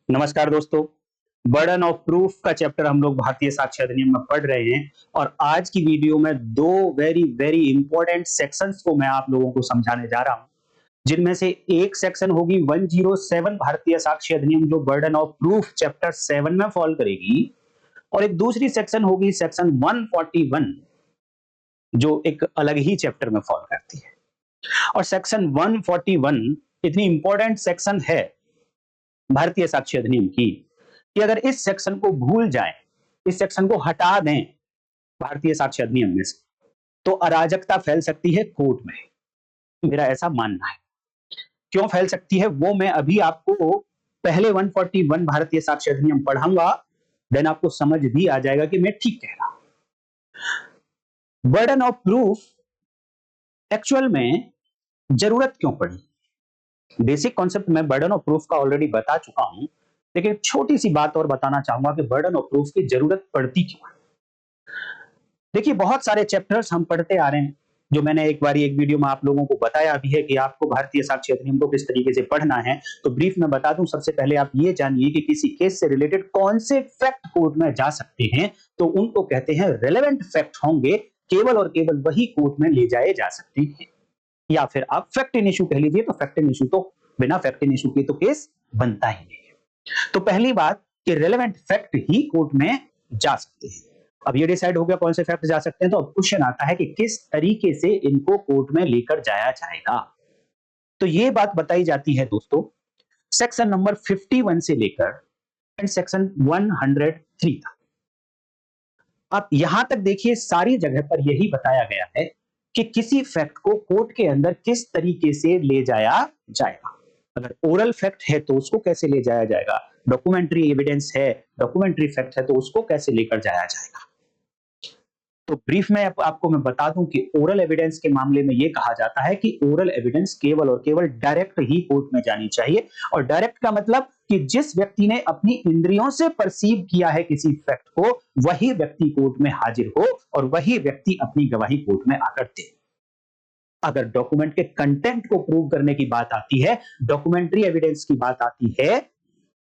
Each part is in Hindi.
नमस्कार दोस्तों। बर्डन ऑफ प्रूफ का चैप्टर हम लोग भारतीय साक्ष्य अधिनियम में पढ़ रहे हैं और आज की वीडियो में दो वेरी वेरी इंपॉर्टेंट सेक्शंस को मैं आप लोगों को समझाने जा रहा हूं, जिनमें से एक सेक्शन होगी 107 भारतीय साक्ष्य अधिनियम जो बर्डन ऑफ प्रूफ चैप्टर 7 में फॉल करेगी और एक दूसरी सेक्शन होगी सेक्शन 141 जो एक अलग ही चैप्टर में फॉल करती है। और सेक्शन 141 इतनी इंपॉर्टेंट सेक्शन है भारतीय साक्ष्य अधिनियम की कि अगर इस सेक्शन को भूल जाएं, इस सेक्शन को हटा दें भारतीय साक्ष्य अधिनियम में से, तो अराजकता फैल सकती है कोर्ट में। मेरा ऐसा मानना है। क्यों फैल सकती है वो मैं अभी आपको पहले 141 भारतीय साक्ष्य अधिनियम पढ़ाऊंगा, देन आपको समझ भी आ जाएगा कि मैं ठीक कह रहा हूं। बर्डन ऑफ प्रूफ एक्चुअल में जरूरत क्यों पड़ी? बेसिक कॉन्सेप्ट मैं बर्डन ऑफ प्रूफ का ऑलरेडी बता चुका हूं, लेकिन एक छोटी सी बात और बताना चाहूंगा कि बर्डन ऑफ प्रूफ की जरूरत पड़ती क्यों है। देखिए, बहुत सारे चैप्टर्स हम पढ़ते आ रहे हैं, जो मैंने एक बार एक वीडियो में आप लोगों को बताया भी है कि आपको भारतीय साक्ष्य अधिनियम को किस तरीके से पढ़ना है। तो ब्रीफ में बता दूं, सबसे पहले आप ये जानिए कि किसी केस से रिलेटेड कौन से फैक्ट कोर्ट में जा सकते हैं, तो उनको कहते हैं रेलेवेंट फैक्ट होंगे, केवल और केवल वही कोर्ट में ले जाए जा सकते हैं। या फिर आप फैक्ट इन इशू कह लीजिए, तो फैक्ट इन इशू तो बिना फैक्ट इन इशू के तो केस बनता ही नहीं है। तो पहली बात कि रेलेवेंट फैक्ट ही कोर्ट में जा सकते हैं। अब ये डिसाइड हो गया कौन से फैक्ट जा सकते हैं, तो अब क्वेश्चन आता है कि किस तरीके से इनको कोर्ट में लेकर जाया जाएगा। तो ये बात बताई जाती है दोस्तों सेक्शन नंबर 51 से लेकर एंड सेक्शन 103 तक। अब यहां तक देखिए, सारी जगह पर यही बताया गया है कि किसी फैक्ट को कोर्ट के अंदर किस तरीके से ले जाया जाएगा। अगर ओरल फैक्ट है तो उसको कैसे ले जाया जाएगा, डॉक्यूमेंट्री एविडेंस है, डॉक्यूमेंट्री फैक्ट है तो उसको कैसे लेकर जाया जाएगा। तो ब्रीफ में आपको मैं बता दूं कि ओरल एविडेंस के मामले में यह कहा जाता है कि ओरल एविडेंस केवल और केवल डायरेक्ट ही कोर्ट में जानी चाहिए। और डायरेक्ट का मतलब कि जिस व्यक्ति ने अपनी इंद्रियों से परसीव किया है किसी फैक्ट को, वही व्यक्ति कोर्ट में हाजिर हो और वही व्यक्ति अपनी गवाही कोर्ट में आकर दे। अगर डॉक्यूमेंट के कंटेंट को प्रूव करने की बात आती है, डॉक्यूमेंट्री एविडेंस की बात आती है,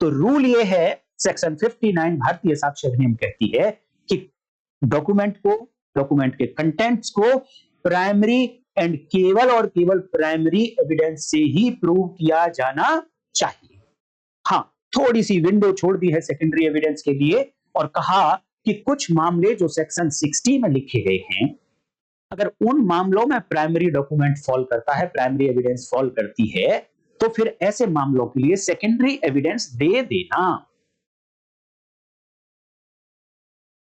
तो रूल ये है, सेक्शन 59 भारतीय साक्ष्य अधिनियम कहती है कि डॉक्यूमेंट के कंटेंट्स को प्राइमरी एंड केवल और केवल प्राइमरी एविडेंस से ही प्रूव किया जाना चाहिए। हाँ, थोड़ी सी विंडो छोड़ दी है सेकेंडरी एविडेंस के लिए और कहा कि कुछ मामले जो सेक्शन 60 में लिखे गए हैं, अगर उन मामलों में प्राइमरी डॉक्यूमेंट फॉल करता है, प्राइमरी एविडेंस फॉल करती है, तो फिर ऐसे मामलों के लिए सेकेंडरी एविडेंस दे देना।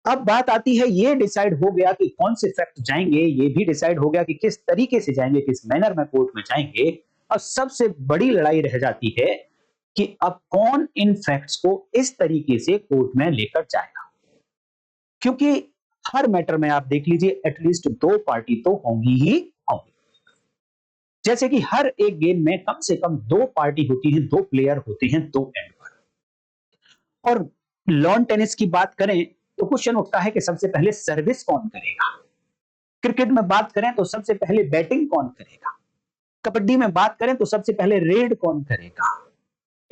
अब बात आती है, ये डिसाइड हो गया कि कौन से फैक्ट जाएंगे, ये भी डिसाइड हो गया कि किस तरीके से जाएंगे, किस मैनर में कोर्ट में जाएंगे। और सबसे बड़ी लड़ाई रह जाती है कि अब कौन इन फैक्ट्स को इस तरीके से कोर्ट में लेकर जाएगा। क्योंकि हर मैटर में आप देख लीजिए, एटलीस्ट दो पार्टी तो होंगी ही होंगी। जैसे कि हर एक गेम में कम से कम दो पार्टी होती है, दो प्लेयर होते हैं दो एंड पर। और लॉन टेनिस की बात करें तो क्वेश्चन उठता है कि सबसे पहले सर्विस कौन करेगा। क्रिकेट में बात करें तो सबसे पहले बैटिंग कौन करेगा। कबड्डी में बात करें तो सबसे पहले रेड कौन करेगा।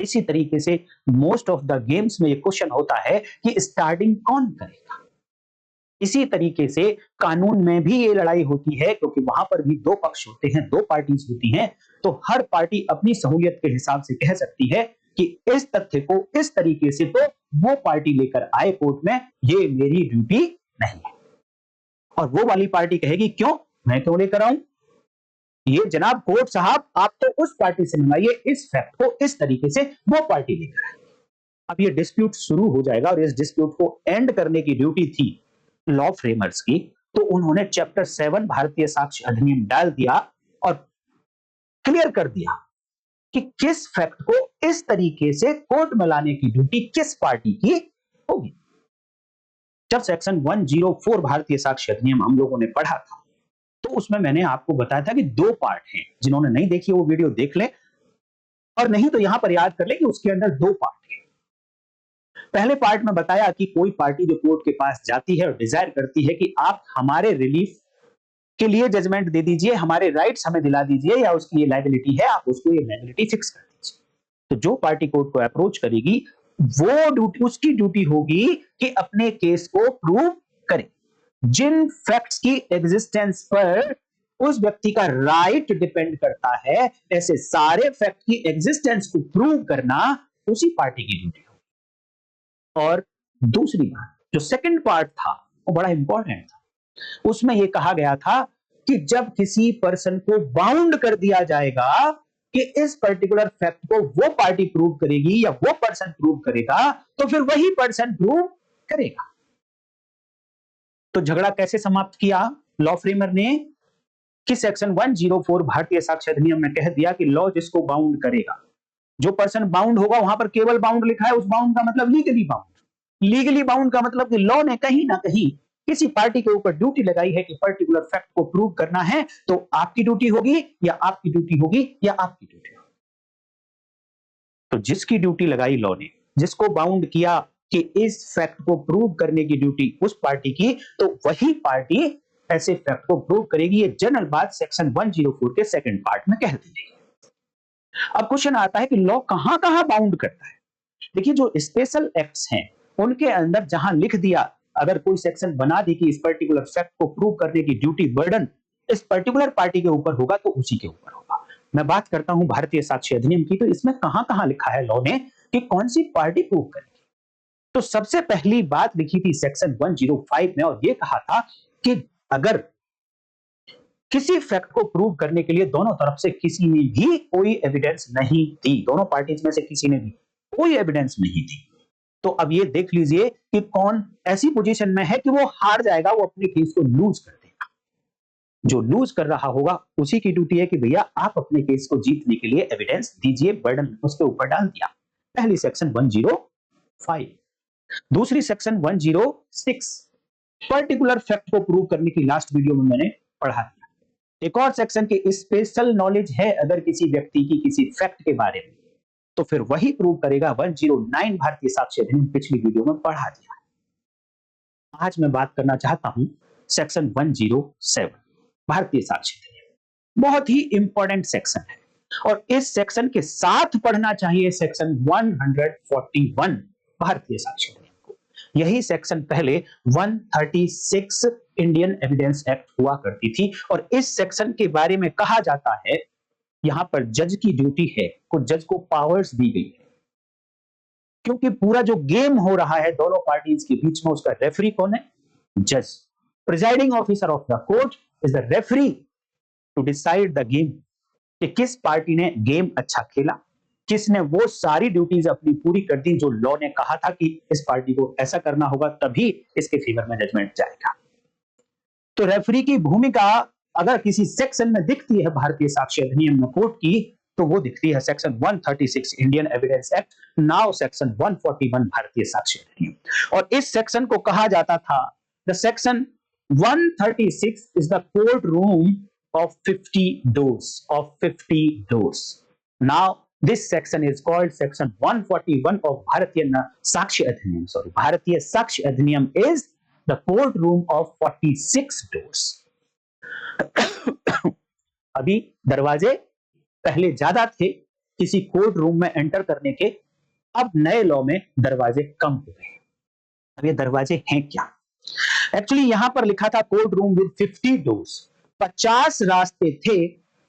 इसी तरीके से मोस्ट ऑफ द गेम्स में ये क्वेश्चन होता है कि स्टार्टिंग कौन करेगा। इसी तरीके से कानून में भी ये लड़ाई होती है, क्योंकि वहां पर भी दो पक्ष होते हैं, दो पार्टीज होती हैं। तो हर पार्टी अपनी सहूलियत के हिसाब से कह सकती है कि इस तथ्य को इस तरीके से तो वो पार्टी लेकर आए कोर्ट में, ये मेरी ड्यूटी नहीं है। और वो वाली पार्टी कहेगी क्यों, मैं क्यों लेकर आऊं, ये जनाब कोर्ट साहब आप तो उस पार्टी से मंगाइए, इस फैक्ट को इस तरीके से वो पार्टी लेकर आए। अब ये डिस्प्यूट शुरू हो जाएगा और इस डिस्प्यूट को एंड करने की ड्यूटी थी लॉ फ्रेमर्स की। तो उन्होंने चैप्टर 7 भारतीय साक्ष्य अधिनियम डाल दिया और क्लियर कर दिया कि किस फैक्ट को इस तरीके से कोर्ट में लाने की ड्यूटी किस पार्टी की होगी। जब सेक्शन 104 भारतीय साक्ष्य अधिनियम हम लोगों ने पढ़ा था, तो उसमें मैंने आपको बताया था कि दो पार्ट हैं। जिन्होंने नहीं देखी वो वीडियो देख ले, और नहीं तो यहां पर याद कर ले कि उसके अंदर दो पार्ट हैं। पहले पार्ट में बताया कि कोई पार्टी जो कोर्ट के पास जाती है और डिजायर करती है कि आप हमारे रिलीफ के लिए जजमेंट दे दीजिए, हमारे राइट्स हमें दिला दीजिए, या उसकी ये लायबिलिटी है आप उसको ये लायबिलिटी फिक्स कर दीजिए। तो जो पार्टी कोर्ट को अप्रोच करेगी वो ड्यूटी, उसकी ड्यूटी होगी कि अपने केस को प्रूव करे। जिन फैक्ट्स की एग्जिस्टेंस पर उस व्यक्ति का राइट डिपेंड करता है, ऐसे सारे फैक्ट की एग्जिस्टेंस को प्रूव करना उसी पार्टी की ड्यूटी हो। और दूसरी बात, जो सेकंड पार्ट था वो बड़ा इंपॉर्टेंट था। उसमें यह कहा गया था कि जब किसी पर्सन को बाउंड कर दिया जाएगा कि इस पर्टिकुलर फैक्ट को वो पार्टी प्रूव करेगी या वो पर्सन प्रूव करेगा, तो फिर वही पर्सन प्रूव करेगा। तो झगड़ा कैसे समाप्त किया लॉ फ्रेमर ने? कि सेक्शन 104 भारतीय साक्ष्य अधिनियम में कह दिया कि लॉ जिसको बाउंड करेगा, जो पर्सन बाउंड होगा, वहां पर केवल बाउंड लिखा है, उस बाउंड का मतलब लीगली बाउंड। लीगली बाउंड का मतलब कि लॉ ने कहीं ना कहीं किसी पार्टी के ऊपर ड्यूटी लगाई है कि पर्टिकुलर फैक्ट को प्रूव करना है, तो आपकी ड्यूटी होगी या आपकी ड्यूटी होगी या आपकी ड्यूटी होगी। तो जिसकी ड्यूटी लगाई लॉ ने, जिसको बाउंड किया कि इस फैक्ट को प्रूव करने की ड्यूटी उस पार्टी की, तो वही पार्टी ऐसे फैक्ट को प्रूव करेगी। ये जनरल बात सेक्शन 104 के सेकंड पार्ट में कह दी गई। अब क्वेश्चन आता है कि लॉ कहां कहां बाउंड करता है। देखिए, जो स्पेशल एक्ट्स हैं उनके अंदर जहां लिख दिया, अगर कोई सेक्शन बना दी कि इस पर्टिकुलर फैक्ट को प्रूव करने की ड्यूटी बर्डन इस पर्टिकुलर पार्टी के ऊपर होगा, तो उसी के ऊपर होगा। मैं बात करता हूं भारतीय साक्ष्य अधिनियम की, तो इसमें कहां कहां लिखा है लॉ ने कि कौन सी पार्टी प्रूव करेगी। तो सबसे पहली बात लिखी थी सेक्शन 105 में, और यह कहा था कि अगर किसी फैक्ट को प्रूव करने के लिए दोनों तरफ से किसी ने भी कोई एविडेंस नहीं दी, दोनों पार्टीज में से किसी ने भी कोई एविडेंस नहीं दी, तो अब ये देख लीजिए कि कौन ऐसी पोजीशन में है कि वो हार जाएगा, वो अपने केस को लूज कर देगा। जो लूज कर रहा होगा उसी की ड्यूटी है कि भैया आप अपने केस को जीतने के लिए एविडेंस दीजिए, बर्डन उसके ऊपर डाल दिया। पहली सेक्शन 105। दूसरी सेक्शन 106 पर्टिकुलर फैक्ट को प्रूव करने की लास्ट वीडियो में मैंने पढ़ा दिया। एक और सेक्शन की स्पेशल नॉलेज है अगर किसी व्यक्ति की किसी फैक्ट के बारे में, तो फिर वही प्रूव करेगा। 109 भारतीय साक्ष्य अधिनियम पिछली वीडियो में पढ़ा दिया। आज मैं बात करना चाहता हूं सेक्शन 107 भारतीय साक्ष्य अधिनियम। बहुत ही इंपॉर्टेंट सेक्शन है और इस सेक्शन के साथ पढ़ना चाहिए सेक्शन 141 भारतीय साक्ष्य अधिनियम को। यही सेक्शन पहले 136 इंडियन एविडेंस एक्ट हुआ करती थी, और इस सेक्शन के बारे में कहा जाता है, यहां पर जज की ड्यूटी है, को जज को पावर्स दी गई है, क्योंकि पूरा जो गेम हो रहा है दोनों पार्टीज के बीच में, उसका रेफरी कौन है? जज। Presiding officer of the court is the referee to decide the game, कि किस पार्टी ने गेम अच्छा खेला, किसने वो सारी ड्यूटीज अपनी पूरी कर दी जो लॉ ने कहा था कि इस पार्टी को ऐसा करना होगा, तभी इसके फेवर में जजमेंट जाएगा। तो रेफरी की भूमिका अगर किसी सेक्शन में दिखती है भारतीय साक्ष्य अधिनियम में कोर्ट की, तो वो दिखती है section 136 Indian evidence act, now section 141 भारतीय साक्ष्य अधिनियम। और इस सेक्शन को कहा जाता था, the section 136 is the court room of 50 doors, of 50 doors. Now this section is called section 141 of Bharatiya Sakshi Adhiniyam. Sorry, Bharatiya Sakshi Adhiniyam is the courtroom of 46 doors. अभी दरवाजे पहले ज्यादा थे किसी कोर्ट रूम में एंटर करने के, अब नए लॉ में दरवाजे कम हो गए। अब ये दरवाजे हैं क्या? एक्चुअली यहां पर लिखा था कोर्ट रूम विद 50 डोर्स, 50 रास्ते थे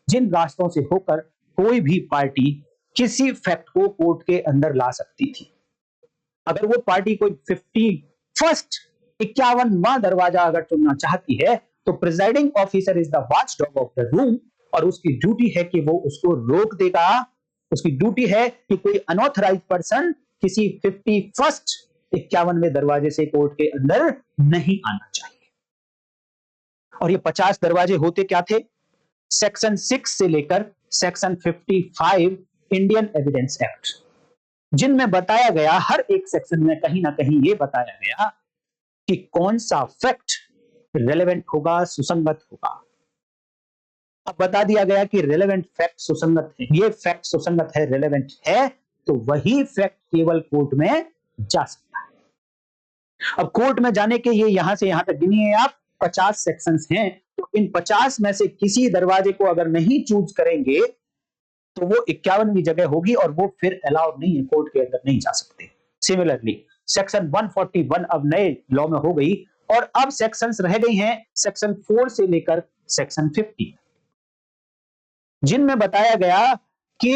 जिन रास्तों से होकर कोई भी पार्टी किसी फैक्ट को कोर्ट के अंदर ला सकती थी। अगर वो पार्टी कोई 51वां दरवाजा अगर चुनना चाहती है, तो presiding officer is the watch dog of the room, और उसकी ड्यूटी है कि वो उसको रोक देगा। उसकी ड्यूटी है कि कोई अनऑथराइज्ड पर्सन किसी 51वें दरवाजे से कोर्ट के अंदर नहीं आना चाहिए। और ये 50 दरवाजे होते क्या थे? सेक्शन 6 से लेकर सेक्शन 55 इंडियन एविडेंस एक्ट, जिनमें बताया गया, हर एक सेक्शन में कहीं ना कहीं ये बताया गया कि कौन सा फैक्ट रेलेवेंट होगा, सुसंगत होगा। अब बता दिया गया कि रेलेवेंट फैक्ट सुसंगत है, ये फैक्ट सुसंगत है, रेलेवेंट है, तो वही फैक्ट केवल कोर्ट में जा सकता है। अब कोर्ट में जाने के ये यहां से यहां तक गिनिए आप 50 सेक्शंस हैं, तो इन 50 में से किसी दरवाजे को अगर नहीं चूज करेंगे तो वो 51वीं जगह होगी और वो फिर अलाउड नहीं है, कोर्ट के अंदर नहीं जा सकते। सिमिलरली सेक्शन 141 अब नए लॉ में हो गई और अब सेक्शंस रह गई हैं सेक्शन 4 से लेकर सेक्शन 50, जिनमें बताया गया कि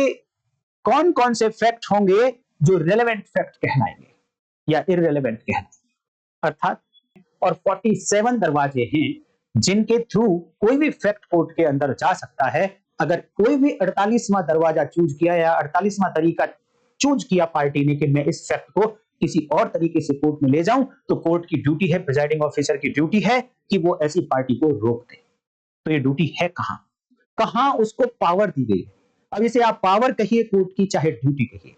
कौन कौन से फैक्ट होंगे जो रिलेवेंट फैक्ट कहलाएंगे या इररिलेवेंट कहलाएंगे। अर्थात और 47 दरवाजे हैं जिनके थ्रू कोई भी फैक्ट कोर्ट के अंदर जा सकता है। अगर कोई भी 48वां दरवाजा चूज किया या 48वां तरीका चूज किया पार्टी ने कि मैं इस फैक्ट को किसी और तरीके से कोर्ट में ले जाऊं, तो कोर्ट की ड्यूटी है, प्रिजाइडिंग ऑफिसर की ड्यूटी है कि वो ऐसी पार्टी को रोक दे। तो ये ड्यूटी है कहां, कहां उसको पावर दी गई है। अब इसे आप पावर कहिए कोर्ट की, चाहे ड्यूटी कहिए,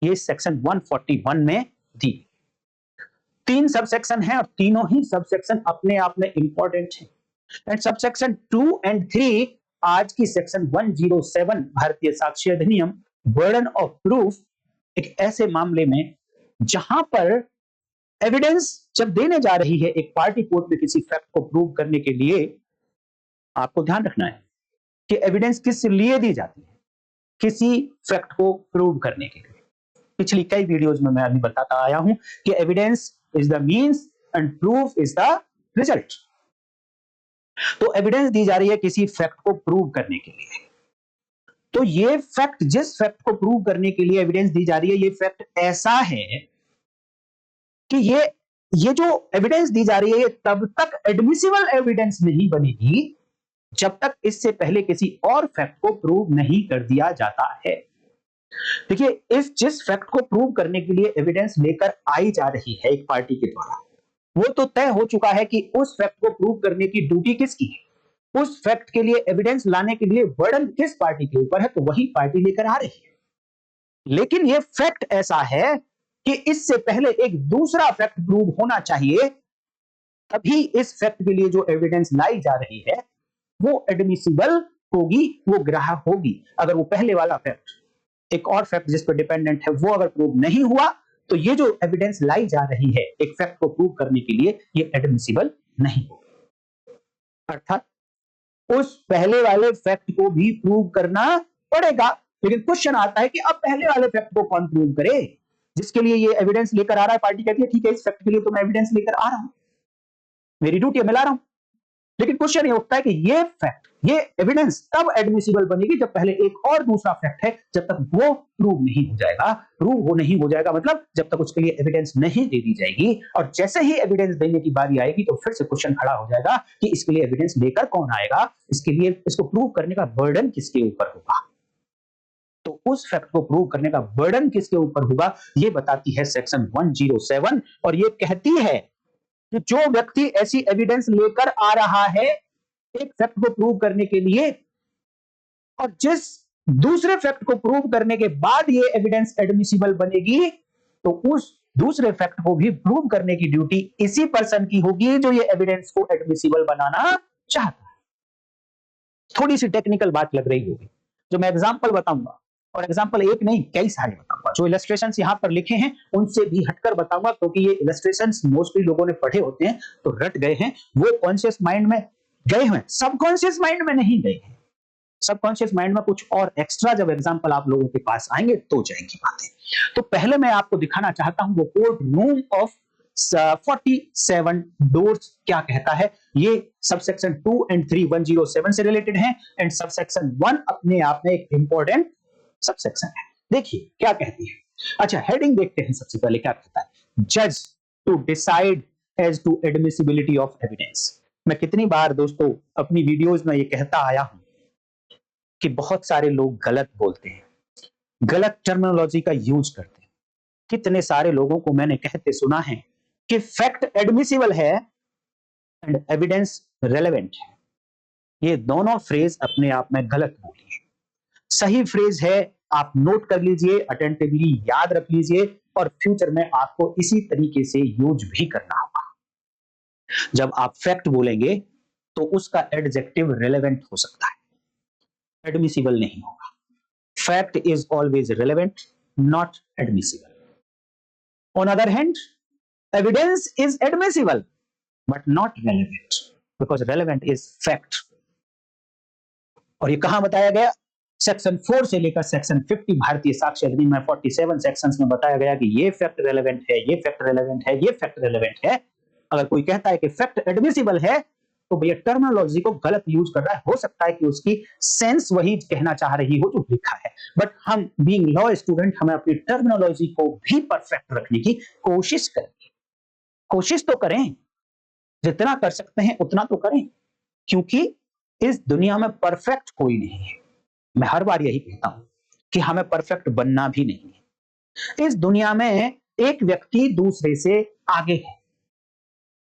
ये सेक्शन 141 में दी। 3 सबसेक्शन है और तीनों ही सबसेक्शन अपने आप में इंपॉर्टेंट है। एंड सबसेक्शन 2 और 3 आज की सेक्शन 107 भारतीय साक्ष्य अधिनियम बर्डन ऑफ प्रूफ, एक ऐसे मामले में जहां पर एविडेंस जब देने जा रही है एक पार्टी कोर्ट में किसी फैक्ट को प्रूव करने के लिए, आपको ध्यान रखना है कि एविडेंस किस लिए दी जाती है, किसी फैक्ट को प्रूव करने के लिए। पिछली कई वीडियोस में मैं अभी बताता आया हूं कि evidence is the means and proof is the result. तो एविडेंस दी जा रही है किसी फैक्ट को प्रूव करने के लिए। तो ये फैक्ट, जिस फैक्ट को प्रूव करने के लिए एविडेंस दी जा रही है, ये फैक्ट ऐसा है कि ये जो एविडेंस दी जा रही है ये तब तक एडमिसिबल एविडेंस नहीं बनेगी जब तक इससे पहले किसी और फैक्ट को प्रूव नहीं कर दिया जाता है। देखिए, इस जिस फैक्ट को प्रूव करने के लिए एविडेंस लेकर आई जा रही है एक पार्टी के द्वारा, वो तो तय हो चुका है कि उस फैक्ट को प्रूव करने की ड्यूटी किसकी है, उस फैक्ट के लिए एविडेंस लाने के लिए बर्डन किस पार्टी के ऊपर है, तो वही पार्टी लेकर आ रही है। लेकिन ये फैक्ट ऐसा है कि इससे पहले एक दूसरा फैक्ट प्रूव होना चाहिए, तभी इस फैक्ट के लिए जो एविडेंस लाई जा रही है वो एडमिसिबल होगी, वो ग्राह्य होगी। अगर वो पहले वाला फैक्ट, एक और फैक्ट जिस पर डिपेंडेंट है, वो अगर प्रूव नहीं हुआ, तो ये जो एविडेंस लाई जा रही है एक फैक्ट को प्रूव करने के लिए, ये एडमिसिबल नहीं होगी। अर्थात उस पहले वाले फैक्ट को भी प्रूव करना पड़ेगा। लेकिन क्वेश्चन आता है कि अब पहले वाले फैक्ट को कौन प्रूव करे, जिसके लिए ये एविडेंस लेकर आ रहा है। पार्टी कहती है ठीक है, इस फैक्ट के लिए तो मैं एविडेंस लेकर आ रहा हूं, मेरी ड्यूटी है, मैं ला रहा हूं। लेकिन क्वेश्चन ये उठता है कि ये फैक्ट, ये एविडेंस तब एडमिसिबल बनेगी जब पहले एक और दूसरा फैक्ट है, जब तक वो प्रूव नहीं हो जाएगा। प्रूव हो नहीं हो जाएगा मतलब जब तक उसके लिए एविडेंस नहीं दे दी जाएगी। और जैसे ही एविडेंस देने की बारी आएगी तो फिर से क्वेश्चन खड़ा हो जाएगा कि इसके लिए एविडेंस लेकर कौन आएगा, इसके लिए इसको प्रूव करने का बर्डन किसके ऊपर होगा। तो उस फैक्ट को प्रूव करने का बर्डन किसके ऊपर होगा, ये बताती है सेक्शन 107। और ये कहती है कि जो व्यक्ति ऐसी एविडेंस लेकर आ रहा है एक फैक्ट को प्रूव करने के लिए, और जिस दूसरे फैक्ट को प्रूव करने के बाद ये एविडेंस एडमिसिबल बनेगी, तो उस दूसरे फैक्ट को भी प्रूव करने की ड्यूटी इसी पर्सन की होगी जो ये एविडेंस को एडमिसिबल बनाना चाहता है। थोड़ी सी टेक्निकल बात लग रही होगी, जो मैं एग्जांपल बताऊंगा, और एग्जांपल एक नहीं कई सारे बताऊंगा। जो इलस्ट्रेशंस यहां पर लिखे हैं उनसे भी हटकर बताऊंगा, क्योंकि ये इलस्ट्रेशंस मोस्टली लोगों ने पढ़े होते हैं तो रट गए हैं, वो कॉन्शियस माइंड में गए हैं, सबकॉन्शियस माइंड में नहीं गए हैं। सबकॉन्शियस माइंड में कुछ और एक्स्ट्रा जब एग्जांपल आप लोगों के पास आएंगे तो जाएंगी बातें। तो पहले मैं आपको दिखाना चाहता हूं वो कोर्ट रूम ऑफ 47 डोर्स क्या कहता है। ये सबसेक्शन 2 और 3 107 से रिलेटेड हैं, एंड सबसेक्शन 1 अपने आप में एक इंपॉर्टेंट सबसेक्शन है। देखिए क्या कहती है। अच्छा, हेडिंग देखते हैं। सबसे पहले क्या कहता है, जज to decide as to admissibility of evidence. मैं कितनी बार दोस्तों अपनी वीडियोस में ये कहता आया हूं कि बहुत सारे लोग गलत बोलते हैं, गलत टर्मिनोलॉजी का यूज करते हैं। कितने सारे लोगों को मैंने कहते सुना है कि फैक्ट एडमिसिबल है एंड एविडेंस रेलेवेंट है। ये दोनों फ्रेज अपने आप में गलत बोली है। सही फ्रेज है, आप नोट कर लीजिए, अटेंटिवली याद रख लीजिए, और फ्यूचर में आपको इसी तरीके से यूज भी करना होगा। जब आप फैक्ट बोलेंगे तो उसका एडजेक्टिव रेलेवेंट हो सकता है, एडमिसिबल नहीं होगा। Fact is always relevant, not admissible. On other hand, evidence is admissible but not relevant, because relevant is fact. और ये कहां बताया गया, सेक्शन 4 से लेकर सेक्शन 50 भारतीय साक्ष्य अधिनियम में 47 सेक्शंस में बताया गया कि ये फैक्ट रेलेवेंट है, ये फैक्ट रेलेवेंट है, ये फैक्ट रेलेवेंट है। अगर कोई कहता है कि फैक्ट एडमिसिबल है तो भैया टर्मिनोलॉजी को गलत यूज कर रहा है। हो सकता है कि उसकी सेंस वही कहना चाह रही हो जो लिखा है, बट हम बीइंग लॉ स्टूडेंट हमें अपनी टर्मिनोलॉजी को भी परफेक्ट रखने की कोशिश करेंगे। कोशिश तो करें, जितना कर सकते हैं उतना तो करें, क्योंकि इस दुनिया में परफेक्ट कोई नहीं है। मैं हर बार यही कहता हूं कि हमें परफेक्ट बनना भी नहीं है। इस दुनिया में एक व्यक्ति दूसरे से आगे है,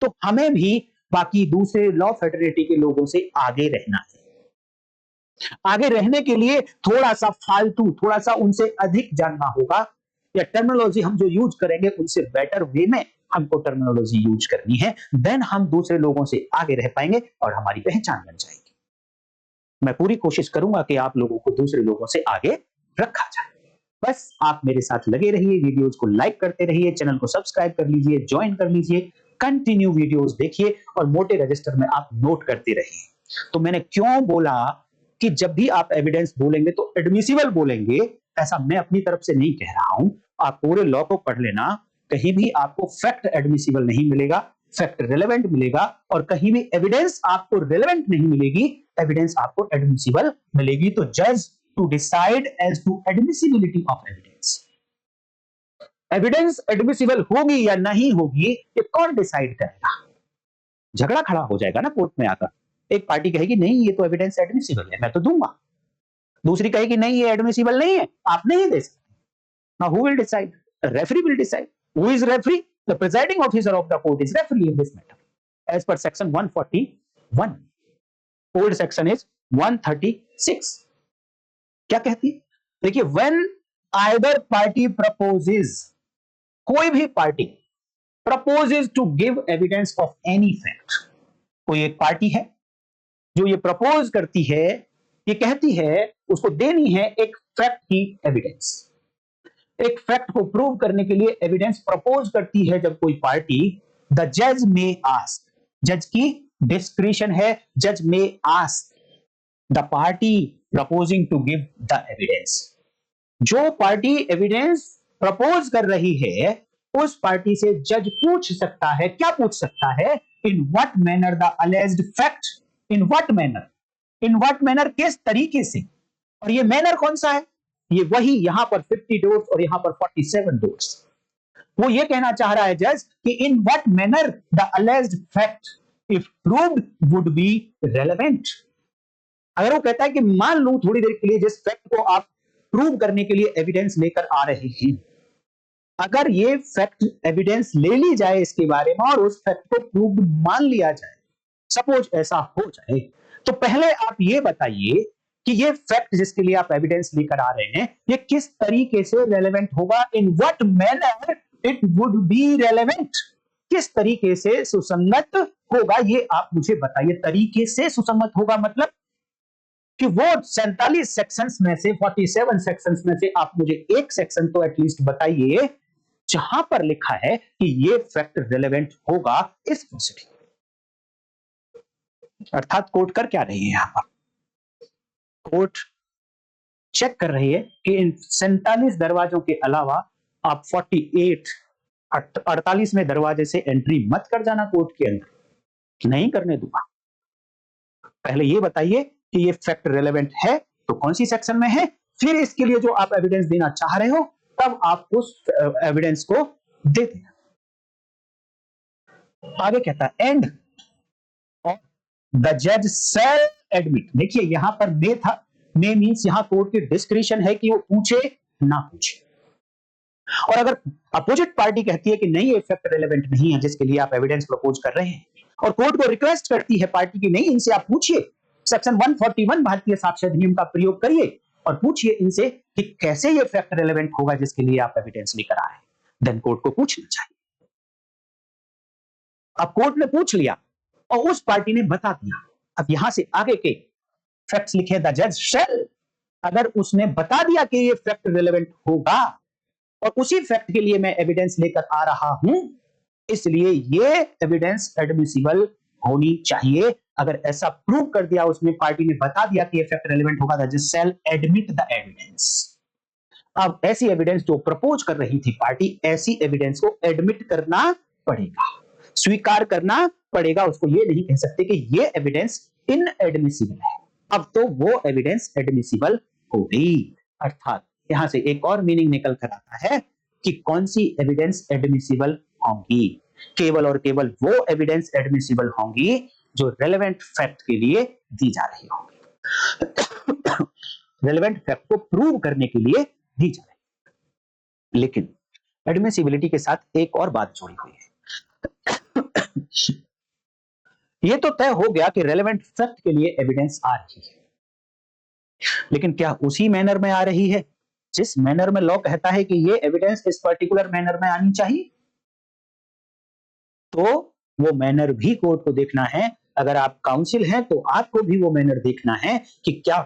तो हमें भी बाकी दूसरे लॉ फेडरेटी के लोगों से आगे रहना है। आगे रहने के लिए थोड़ा सा फालतू, थोड़ा सा उनसे अधिक जानना होगा, या टर्मिनोलॉजी हम जो यूज करेंगे उनसे बेटर वे में हमको टर्मिनोलॉजी यूज करनी है। देन हम दूसरे लोगों से आगे रह पाएंगे और हमारी पहचान बन जाएगी। मैं पूरी कोशिश करूंगा कि आप लोगों को दूसरे लोगों से आगे रखा जाए। बस आप मेरे साथ लगे रहिए, वीडियोस को लाइक करते रहिए, चैनल को सब्सक्राइब कर लीजिए, ज्वाइन कर लीजिए, कंटिन्यू वीडियोस देखिए और मोटे रजिस्टर में आप नोट करते रहिए। तो मैंने क्यों बोला कि जब भी आप एविडेंस बोलेंगे तो एडमिसिबल बोलेंगे, ऐसा मैं अपनी तरफ से नहीं कह रहा हूं। आप पूरे लॉ को पढ़ लेना, कहीं भी आपको फैक्ट एडमिसिबल नहीं मिलेगा, फैक्ट रिलेवेंट मिलेगा, और कहीं भी एविडेंस आपको रिलेवेंट नहीं मिलेगी, एविडेंस आपको एडमिसिबल मिलेगी। तो जज to decide as to admissibility of evidence. Evidence admissible होगी या नहीं होगी ये कौन डिसाइड करेगा? झगड़ा खड़ा हो जाएगा ना कोर्ट में आकर। एक पार्टी कहेगी नहीं ये तो एविडेंस एडमिसिबल है, मैं तो दूंगा। दूसरी कहेगी नहीं ये एडमिसिबल नहीं है, आप नहीं दे सकते। Now who will decide? Referee will decide. Who is referee? The presiding officer of the court is referee in this matter as per section 141। Old section is 136। क्या कहती है? देखिए, व्हेन आइदर पार्टी प्रपोजेस, कोई भी party proposes to give evidence of any fact, कोई एक पार्टी है जो ये प्रपोज करती है, ये कहती है उसको देनी है एक फैक्ट की एविडेंस, एक फैक्ट को प्रूव करने के लिए एविडेंस प्रपोज करती है जब कोई पार्टी, द जज में आस्क, जज की डिस्क्रिशन है, जज may ask the party proposing to give the evidence. जो पार्टी एविडेंस प्रपोज कर रही है उस पार्टी से जज पूछ सकता है, क्या पूछ सकता है? In what manner the alleged fact, in what manner, in what manner किस तरीके से, और ये मैनर कौन सा है? ये वही यहां पर 50 डोर्स और यहां पर 47 डोर्स। वो ये कहना चाह रहा है जज कि in what manner the alleged fact if proved would be relevant. अगर वो कहता है कि मान लूं थोड़ी देर के लिए जिस फैक्ट को आप प्रूव करने के लिए एविडेंस लेकर आ रहे हैं, अगर ये फैक्ट एविडेंस ले ली जाए इसके बारे में और उस फैक्ट को प्रूव्ड मान लिया जाए, सपोज ऐसा हो जाए, तो पहले आप ये बताइए कि ये फैक्ट जिसके लिए आप एविडेंस लेकर आ रहे हैं ये किस तरीके से रेलेवेंट होगा। In what manner it would be relevant, किस तरीके से सुसंगत होगा ये आप मुझे बताइए। तरीके से सुसंगत होगा मतलब कि वो 47 सेक्शंस में से, 47 सेक्शंस में से आप मुझे एक सेक्शन तो एटलीस्ट बताइए जहां पर लिखा है कि ये फैक्ट रिलेवेंट होगा इस प्रोसीडिंग। अर्थात कोर्ट कर क्या रही है यहां पर? कोर्ट चेक कर रही है कि इन 47 दरवाजों के अलावा आप 48 में दरवाजे से एंट्री मत कर जाना कोर्ट के अंदर, नहीं करने दूंगा। पहले ये बताइए कि ये फैक्ट रिलेवेंट है तो कौन सी सेक्शन में है, फिर इसके लिए जो आप एविडेंस देना चाह रहे हो तब आप उस एविडेंस को दे देना। आगे कहता है एंड द जज शैल एडमिट। देखिए यहां पर मे था, मे मींस यहां कोर्ट की डिस्क्रिशन है कि वो पूछे ना पूछे। और अगर अपोजिट पार्टी कहती है कि नहीं ये फैक्ट रिलेवेंट नहीं है जिसके लिए आप एविडेंस प्रपोज कर रहे हैं, और कोर्ट को रिक्वेस्ट करती है पार्टी की नहीं इनसे आप पूछिए, सेक्शन 141 भारतीय साक्ष्य अधिनियम का प्रयोग करिए और पूछिए इनसे कि कैसे ये फैक्ट रिलेवेंट होगा जिसके लिए आप एविडेंस लेकर आए, देन कोर्ट को पूछना चाहिए। अब कोर्ट ने पूछ लिया और उस पार्टी ने बता दिया। अब यहां से आगे के फैक्ट्स लिखे द जज शैल, अगर उसने बता दिया कि ये फैक्ट रिलेवेंट होगा और उसी फैक्ट के लिए मैं एविडेंस लेकर आ रहा हूं, इसलिए ये एविडेंस एडमिसिबल होनी चाहिए। अगर ऐसा प्रूव कर दिया उसने, पार्टी ने बता दिया कि ये फैक्ट रेलेवेंट होगा, the shall admit the evidence. अब ऐसी एविडेंस जो प्रपोज कर रही थी पार्टी, ऐसी एविडेंस को एडमिट करना पड़ेगा, स्वीकार करना पड़ेगा। उसको ये नहीं कह सकते कि ये एविडेंस इनएडमिसिबल है। अब तो वो एविडेंस एडमिसिबल हो गई। अर्थात यहां से एक और मीनिंग निकल कर आता है कि कौन सी एविडेंस एडमिसिबल होंगी। केवल और केवल वो एविडेंस एडमिसिबल होंगी जो रेलेवेंट फैक्ट के लिए दी जा रही होंगी, रेलेवेंट फैक्ट को प्रूव करने के लिए दी जा रही है। लेकिन एडमिसिबिलिटी के साथ एक और बात जुड़ी हुई है। यह तो तय हो गया कि रेलेवेंट फैक्ट के लिए एविडेंस आ रही है, लेकिन क्या उसी मैनर में आ रही है जिस मैनर में लॉ कहता है कि ये एविडेंस इस पर्टिकुलर मैनर में आनी चाहिए? तो वो मैनर भी कोर्ट को देखना है। अगर आप काउंसिल हैं तो आपको भी वो मैनर देखना है कि क्या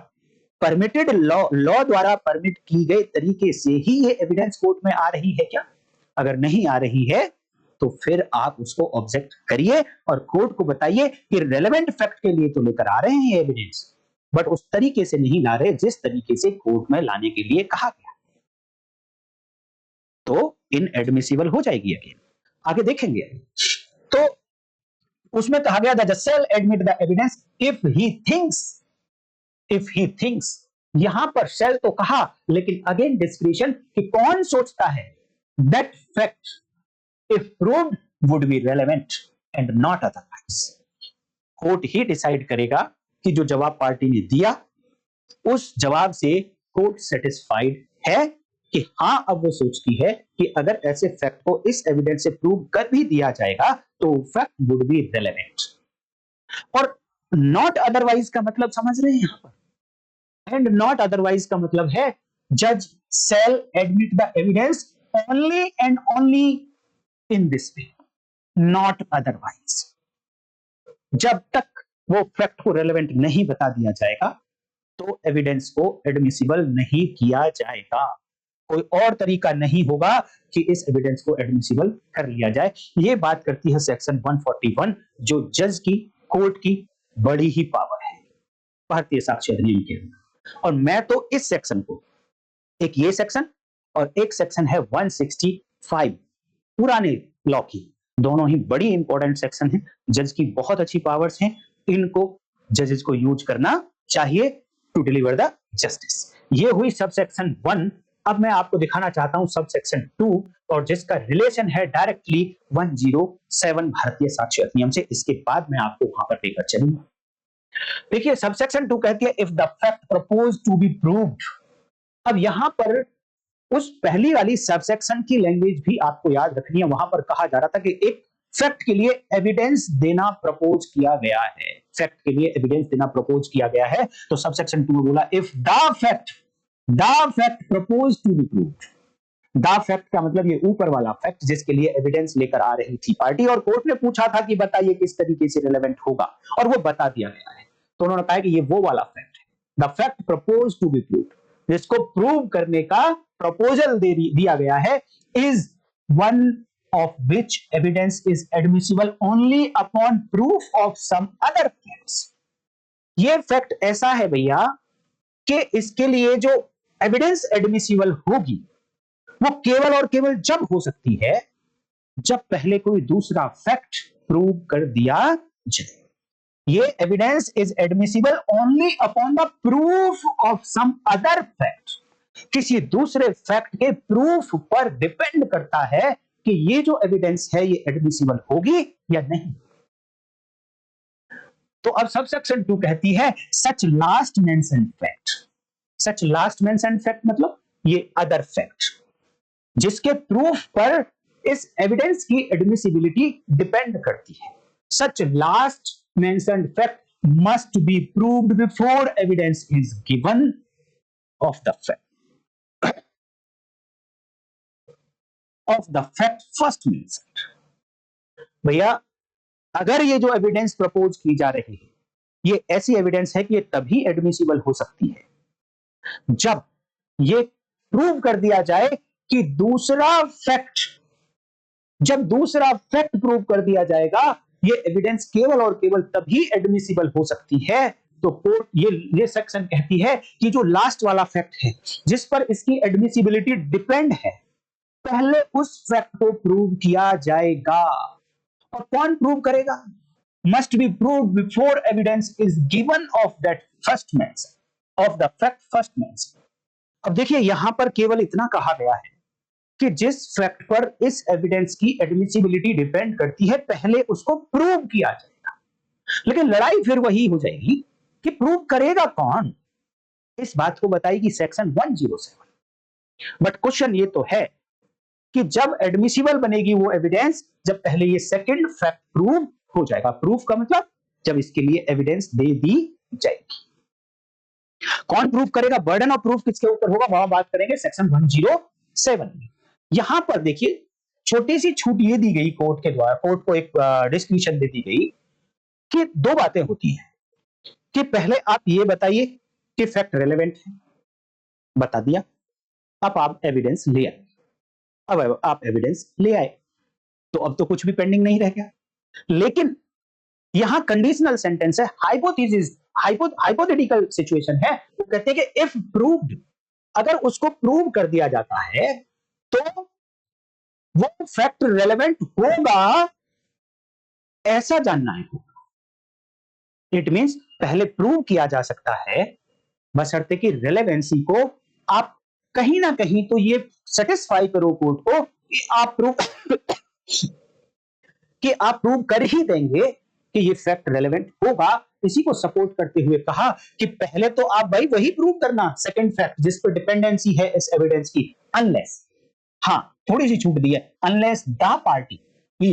परमिटेड लॉ द्वारा परमिट की गए तरीके से ही ये एविडेंस कोर्ट में आ रही है क्या? अगर नहीं आ रही है तो फिर आप उसको ऑब्जेक्ट करिए और कोर्ट को बताइए कि रेलेवेंट फैक्ट के लिए तो लेकर आ रहे हैं ये एविडेंस, बट उस तरीके से नहीं ला रहे जिस तरीके से कोर्ट में लाने के लिए कहा गया, तो इनएडमिसिबल हो जाएगी। अगेन आगे देखेंगे। तो उसमें कहा गया the shall admit the evidence if he thinks. यहां पर सेल तो कहा, लेकिन अगेन डिस्क्रिशन कि कौन सोचता है that fact if proved would be relevant and not otherwise. Court he decide करेगा कि जो जवाब पार्टी ने दिया उस जवाब से कोर्ट सेटिस्फाइड है कि हां, अब वो सोचती है कि अगर ऐसे फैक्ट को इस एविडेंस से प्रूव कर भी दिया जाएगा तो फैक्ट वुड बी रेलेवेंट। और नॉट अदरवाइज का मतलब समझ रहे हैं यहां पर? एंड नॉट अदरवाइज का मतलब है जज shall admit the evidence only and only in this way, not otherwise. जब तक वो फैक्ट को रेलेवेंट नहीं बता दिया जाएगा तो एविडेंस को एडमिसिबल नहीं किया जाएगा। कोई और तरीका नहीं होगा कि इस एविडेंस को एडमिसिबल कर लिया जाए। ये बात करती है सेक्शन 141, जो जज की, कोर्ट की बड़ी ही पावर है भारतीय साक्ष्य अधिनियम के अंदर। और मैं तो इस सेक्शन को, एक ये सेक्शन और एक सेक्शन है 165 पुराने लॉ की, दोनों ही बड़ी इंपॉर्टेंट सेक्शन है। जज की बहुत अच्छी पावर्स हैं, इनको जजेस को यूज करना चाहिए टू डिलीवर द जस्टिस। ये हुई सब सेक्शन 1। अब मैं आपको दिखाना चाहता हूं सब सेक्शन 2, और जिसका रिलेशन है डायरेक्टली 107 भारतीय साक्ष्य अधिनियम से। इसके बाद मैं आपको वहां पर लेकर चलूंगा। देखिए सबसेक्शन 2 कहती है if the fact propose to be proved. अब यहां पर उस पहली वाली सबसेक्शन की लैंग्वेज भी आपको याद रखनी है। वहां पर कहा जा रहा था कि एक फैक्ट के लिए एविडेंस देना प्रपोज किया गया है, फैक्ट के लिए एविडेंस देना प्रपोज किया गया है। तो सबसेक्शन 2 में बोला if the fact propose to be proved. The fact का मतलब ये ऊपर वाला फैक्ट जिसके लिए एविडेंस लेकर आ रही थी पार्टी, और कोर्ट ने पूछा था कि बताइए किस तरीके से रिलेवेंट होगा, और वो बता दिया गया है। तो उन्होंने कहा कि ये वो वाला फैक्ट है, the fact propose to be proved, जिसको प्रूव करने का प्रपोजल दिया गया है, is one of which evidence is admissible only upon proof of some other facts। ये फैक्ट ऐसा है भैया कि इसके लिए जो एविडेंस एडमिसिबल होगी वो केवल और केवल जब हो सकती है जब पहले कोई दूसरा फैक्ट प्रूव कर दिया जाए। ये evidence is admissible only upon the proof of some other fact. किसी दूसरे फैक्ट के प्रूफ पर डिपेंड करता है कि ये जो एविडेंस है ये एडमिसिबल होगी या नहीं। तो अब सबसेक्शन 2 कहती है सच लास्ट मेंशन्ड फैक्ट। सच लास्ट मेंशन्ड फैक्ट मतलब ये अदर फैक्ट जिसके प्रूफ पर इस एविडेंस की एडमिसिबिलिटी डिपेंड करती है। Such last mentioned fact must be proved before evidence is given of the fact first mentioned. भैया अगर ये जो एविडेंस प्रपोज की जा रही है ये ऐसी एविडेंस है कि ये तभी एडमिसिबल हो सकती है जब ये प्रूव कर दिया जाए कि दूसरा फैक्ट, जब दूसरा फैक्ट प्रूव कर दिया जाएगा ये एविडेंस केवल और केवल तभी एडमिसिबल हो सकती है तो कोर्ट ये सेक्शन कहती है कि जो लास्ट वाला फैक्ट है जिस पर इसकी एडमिसिबिलिटी डिपेंड है, पहले उस फैक्ट को प्रूव किया जाएगा। और कौन प्रूव करेगा? Must be prove before evidence is given of that first mention of the fact first mention. अब देखिए यहां पर केवल इतना कहा गया है कि जिस फैक्ट पर इस एविडेंस की एडमिसिबिलिटी डिपेंड करती है पहले उसको प्रूव किया जाएगा। लेकिन लड़ाई फिर वही हो जाएगी कि प्रूव करेगा कौन, इस बात को बताएगी सेक्शन 107। बट क्वेश्चन ये तो है कि जब एडमिसिबल बनेगी वो एविडेंस जब पहले ये सेकंड फैक्ट प्रूव हो जाएगा। प्रूफ का मतलब जब इसके लिए एविडेंस दे दी जाएगी। कौन प्रूफ करेगा, बर्डन ऑफ प्रूफ किसके ऊपर होगा, वहां बात करेंगे सेक्शन 107 में। यहां पर देखिए छोटी सी छूट ये दी गई कोर्ट के द्वारा, कोर्ट को एक डिस्क्रिप्शन दे दी गई कि दो बातें होती हैं कि पहले आप ये बताइए कि फैक्ट रेलेवेंट है, बता दिया, अब आप एविडेंस ले आए। अब आप एविडेंस ले आए तो अब तो कुछ भी पेंडिंग नहीं रह गया। लेकिन यहां कंडीशनल सेंटेंस है, हाइपोथेटिकल सिचुएशन है। वो कहते हैं कि इफ प्रूव्ड, अगर उसको प्रूव कर दिया जाता है तो वो फैक्ट रेलेवेंट होगा, ऐसा जानना है। इट मींस पहले प्रूव किया जा सकता है बशर्ते कि रेलेवेंसी को आप कहीं ना कहीं तो ये सेटिस्फाई करो कोर्ट को कि आप प्रूव कर ही देंगे कि ये फैक्ट रेलेवेंट होगा। इसी को सपोर्ट करते हुए कहा कि पहले तो आप भाई वही प्रूव करना सेकंड फैक्ट जिस पर डिपेंडेंसी है इस एविडेंस की, अनलेस, हाँ थोड़ी सी छूट दी है, अनलेस द पार्टी,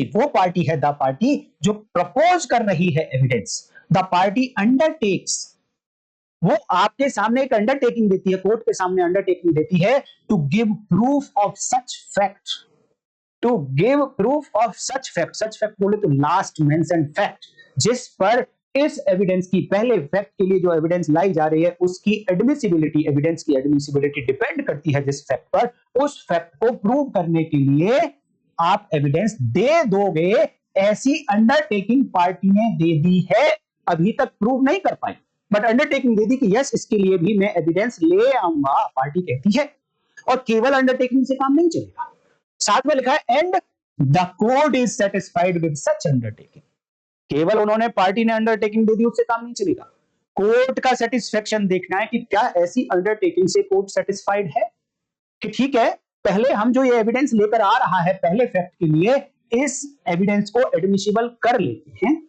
वो पार्टी है द पार्टी जो प्रपोज कर रही है एविडेंस, द पार्टी अंडरटेक्स, वो आपके सामने एक अंडरटेकिंग देती है, कोर्ट के सामने अंडरटेकिंग देती है to give proof of such fact, to give proof of such fact. Such fact बोले तो लास्ट मेंशन फैक्ट, जिस पर इस एविडेंस की, पहले फैक्ट के लिए जो एविडेंस लाई जा रही है उसकी एडमिसिबिलिटी, एविडेंस की एडमिसिबिलिटी डिपेंड करती है जिस फैक्ट पर, उस फैक्ट को प्रूव करने के लिए आप एविडेंस दे दोगे, ऐसी अंडरटेकिंग पार्टी ने दे दी है। अभी तक प्रूव नहीं कर पाई बट अंडरटेकिंग दे दी कि यस इसके लिए भी मैं एविडेंस ले आऊंगा, पार्टी कहती है। और केवल अंडरटेकिंग से काम नहीं चलेगा, साथ में लिखा है and the court is satisfied with such undertaking. केवल उन्होंने, पार्टी ने अंडरटेकिंग दे दी उससे काम नहीं चलेगा, कोर्ट का सेटिस्फेक्शन देखना है कि क्या ऐसी अंडरटेकिंग से कोर्ट सेटिस्फाइड है कि ठीक है पहले हम जो ये एविडेंस लेकर आ रहा है पहले फैक्ट के लिए, इस एविडेंस को एडमिसिबल कर लेते हैं।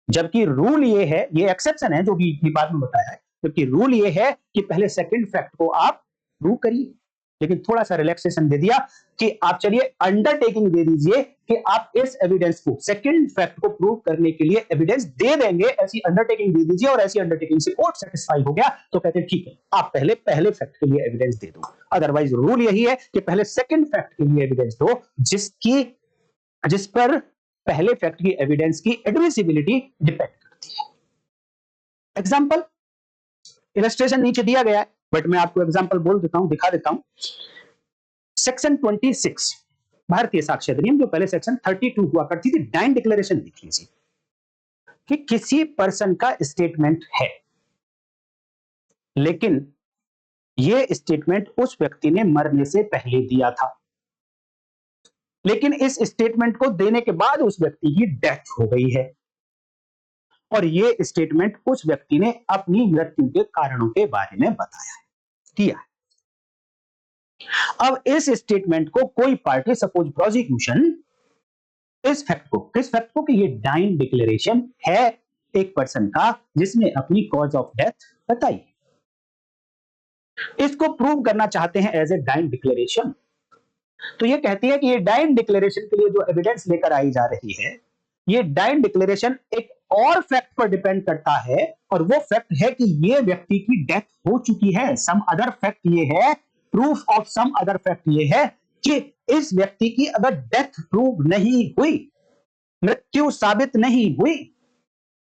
जबकि रूल ये है, ये एक्सेप्शन है जो भी बाद में बताया है, जबकि रूल ये है कि पहले सेकंड फैक्ट को आप प्रूव करिए। लेकिन थोड़ा सा रिलैक्सेशन दे दिया कि आप चलिए अंडरटेकिंग दे दीजिए कि आप इस एविडेंस को, सेकंड फैक्ट को प्रूव करने के लिए एविडेंस दे देंगे, ऐसी अंडरटेकिंग दे दीजिए। और ऐसी अंडरटेकिंग से कोर्ट सेटिस्फाई हो गया तो कहते हैं ठीक है आप पहले फैक्ट के लिए एविडेंस दे दो। अदरवाइज रूल यही है कि पहले सेकंड फैक्ट के लिए एविडेंस दो जिस पर पहले फैक्ट की एविडेंस की एडमिसिबिलिटी डिपेंड करती है। एग्जांपल, इलस्ट्रेशन नीचे दिया गया है बट मैं आपको एग्जांपल बोल देता हूं, दिखा देता हूं। सेक्शन 26 भारतीय साक्ष्य अधिनियम, जो पहले सेक्शन 32 हुआ करती थी, डाइन डिक्लेरेशन लिख लीजिए कि किसी पर्सन का स्टेटमेंट है लेकिन यह स्टेटमेंट उस व्यक्ति ने मरने से पहले दिया था, लेकिन इस स्टेटमेंट को देने के बाद उस व्यक्ति की डेथ हो गई है और यह स्टेटमेंट उस व्यक्ति ने अपनी मृत्यु के कारणों के बारे में बताया दिया। अब इस स्टेटमेंट को कोई पार्टी, सपोज प्रोसिक्यूशन, इस फैक्ट को, किस फैक्ट को, कि ये डाइन डिक्लेरेशन है एक पर्सन का जिसने अपनी कॉज ऑफ डेथ बताई, इसको प्रूव करना चाहते हैं एज ए डाइन डिक्लेरेशन। तो ये कहती है कि ये डाइन डिक्लेरेशन के लिए जो एविडेंस लेकर आई जा रही है, ये डाइन डिक्लेरेशन एक और फैक्ट पर डिपेंड करता है और वो फैक्ट है कि ये व्यक्ति की डेथ हो चुकी है। सम अदर फैक्ट ये है, proof of some other fact ये है कि इस व्यक्ति की अगर डेथ प्रूव नहीं हुई, मृत्यु साबित नहीं हुई,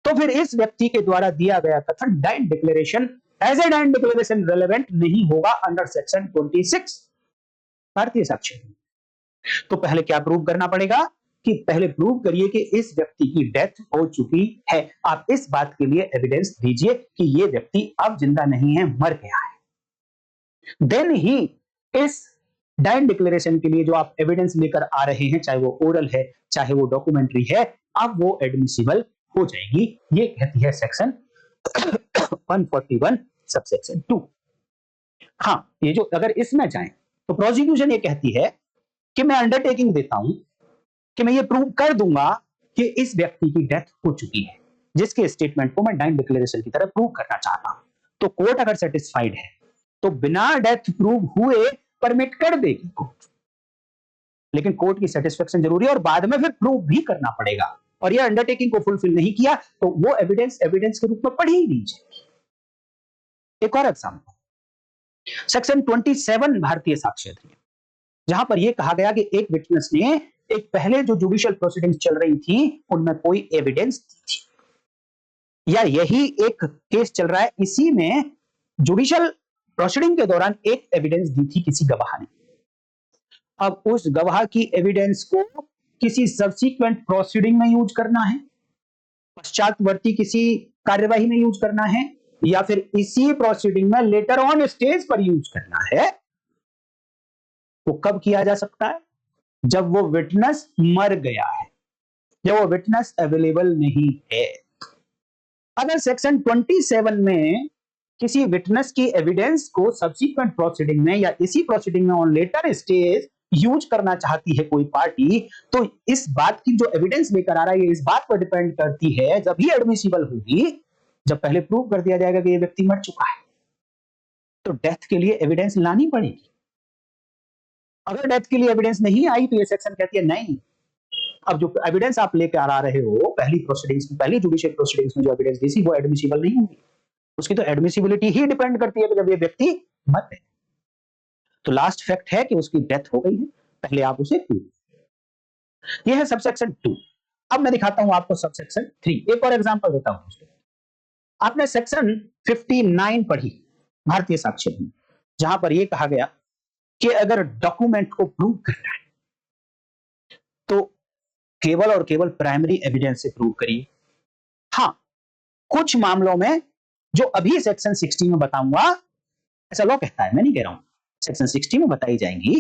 तो फिर इस व्यक्ति के द्वारा दिया गया कथन dying declaration as a dying declaration relevant नहीं होगा अंडर सेक्शन 26 भारतीय साक्ष्य। तो पहले क्या प्रूव करना पड़ेगा कि पहले प्रूव करिए कि इस व्यक्ति की डेथ हो चुकी है, आप इस बात के लिए एविडेंस दीजिए कि ये व्यक्ति अब जिंदा नहीं है, मर गया है। देन ही इस डाइन डिक्लेरेशन के लिए जो आप एविडेंस लेकर आ रहे हैं, चाहे वो ओरल है चाहे वो डॉक्यूमेंट्री है, अब वो एडमिसिबल हो जाएगी। ये कहती है सेक्शन 141 सबसेक्शन 2। हाँ, ये जो अगर इसमें जाएं तो प्रोसिक्यूशन ये कहती है कि मैं अंडरटेकिंग देता हूं कि मैं ये प्रूव कर दूंगा कि इस व्यक्ति की डेथ हो चुकी है, जिसके स्टेटमेंट को मैं डाइन डिक्लेरेशन की तरह प्रूव करना चाहता हूं। तो कोर्ट अगर सेटिस्फाइड है तो बिना डेथ प्रूव हुए परमिट कर देगी कोर्ट, लेकिन कोर्ट की सेटिस्फेक्शन जरूरी है और बाद में फिर प्रूव भी करना पड़ेगा। और ये अंडरटेकिंग को फुलफिल नहीं किया तो वो एविडेंस के रूप में पढ़ी ही नहीं जाएगी। एक और एग्जाम्पल, सेक्शन 27 भारतीय साक्ष्य अधिनियम, जहां पर यह कहा गया कि एक विटनेस ने एक पहले जो जुडिशियल प्रोसीडिंग्स चल रही थी उनमें कोई एविडेंस दी थी, या यही एक केस चल रहा है, इसी में जुडिशियल प्रोसीडिंग के दौरान एक एविडेंस दी थी किसी गवाह ने। अब उस गवाह की एविडेंस को किसी सब्सीक्वेंट प्रोसीडिंग में यूज करना है, पश्चातवर्ती किसी कार्यवाही में यूज करना है, या फिर इसी प्रोसीडिंग में लेटर ऑन स्टेज पर यूज करना है, तो कब किया जा सकता है? जब वो विटनेस मर गया है, जब वो विटनेस अवेलेबल नहीं है। अगर सेक्शन 27 में किसी विटनेस की एविडेंस को सब्सीक्वेंट प्रोसीडिंग में या इसी प्रोसीडिंग में ऑन लेटर स्टेज यूज करना चाहती है कोई पार्टी, तो इस बात की जो एविडेंस लेकर आ रहा है, ये इस बात पर डिपेंड करती है जब ही एडमिसिबल होगी, जब पहले प्रूव कर दिया जाएगा कि ये व्यक्ति मर चुका है। तो डेथ के लिए एविडेंस लानी पड़ेगी। अगर डेथ के लिए एविडेंस नहीं आई तो ये सेक्शन कहती है नहीं, अब जो एविडेंस आप लेकर आ रहे हो पहली प्रोसीडिंग्स में, पहली जुडिशियल प्रोसीडिंग्स में जो एविडेंस दी थी वो एडमिसिबल नहीं होगी। उसकी तो एडमिसिबिलिटी ही डिपेंड करती है कि जब ये व्यक्ति मर गए। तो लास्ट फैक्ट है कि उसकी डेथ हो गई है, पहले आप उसे प्रूव। ये है सबसेक्शन 2। अब मैं दिखाता हूं आपको सबसेक्शन 3। एक और एग्जांपल देता हूं उसके। आपने सेक्शन 59 पढ़ी भारतीय साक्ष्य में, जहां पर यह कहा गया कि अगर डॉक्यूमेंट को प्रूव करना है तो केवल और केवल प्राइमरी एविडेंस से प्रूव करिए। हां, कुछ मामलों में जो अभी सेक्शन 60 में बताऊंगा, ऐसा लॉ कहता है, मैं नहीं कह रहा हूं, सेक्शन 60 में बताई जाएंगी,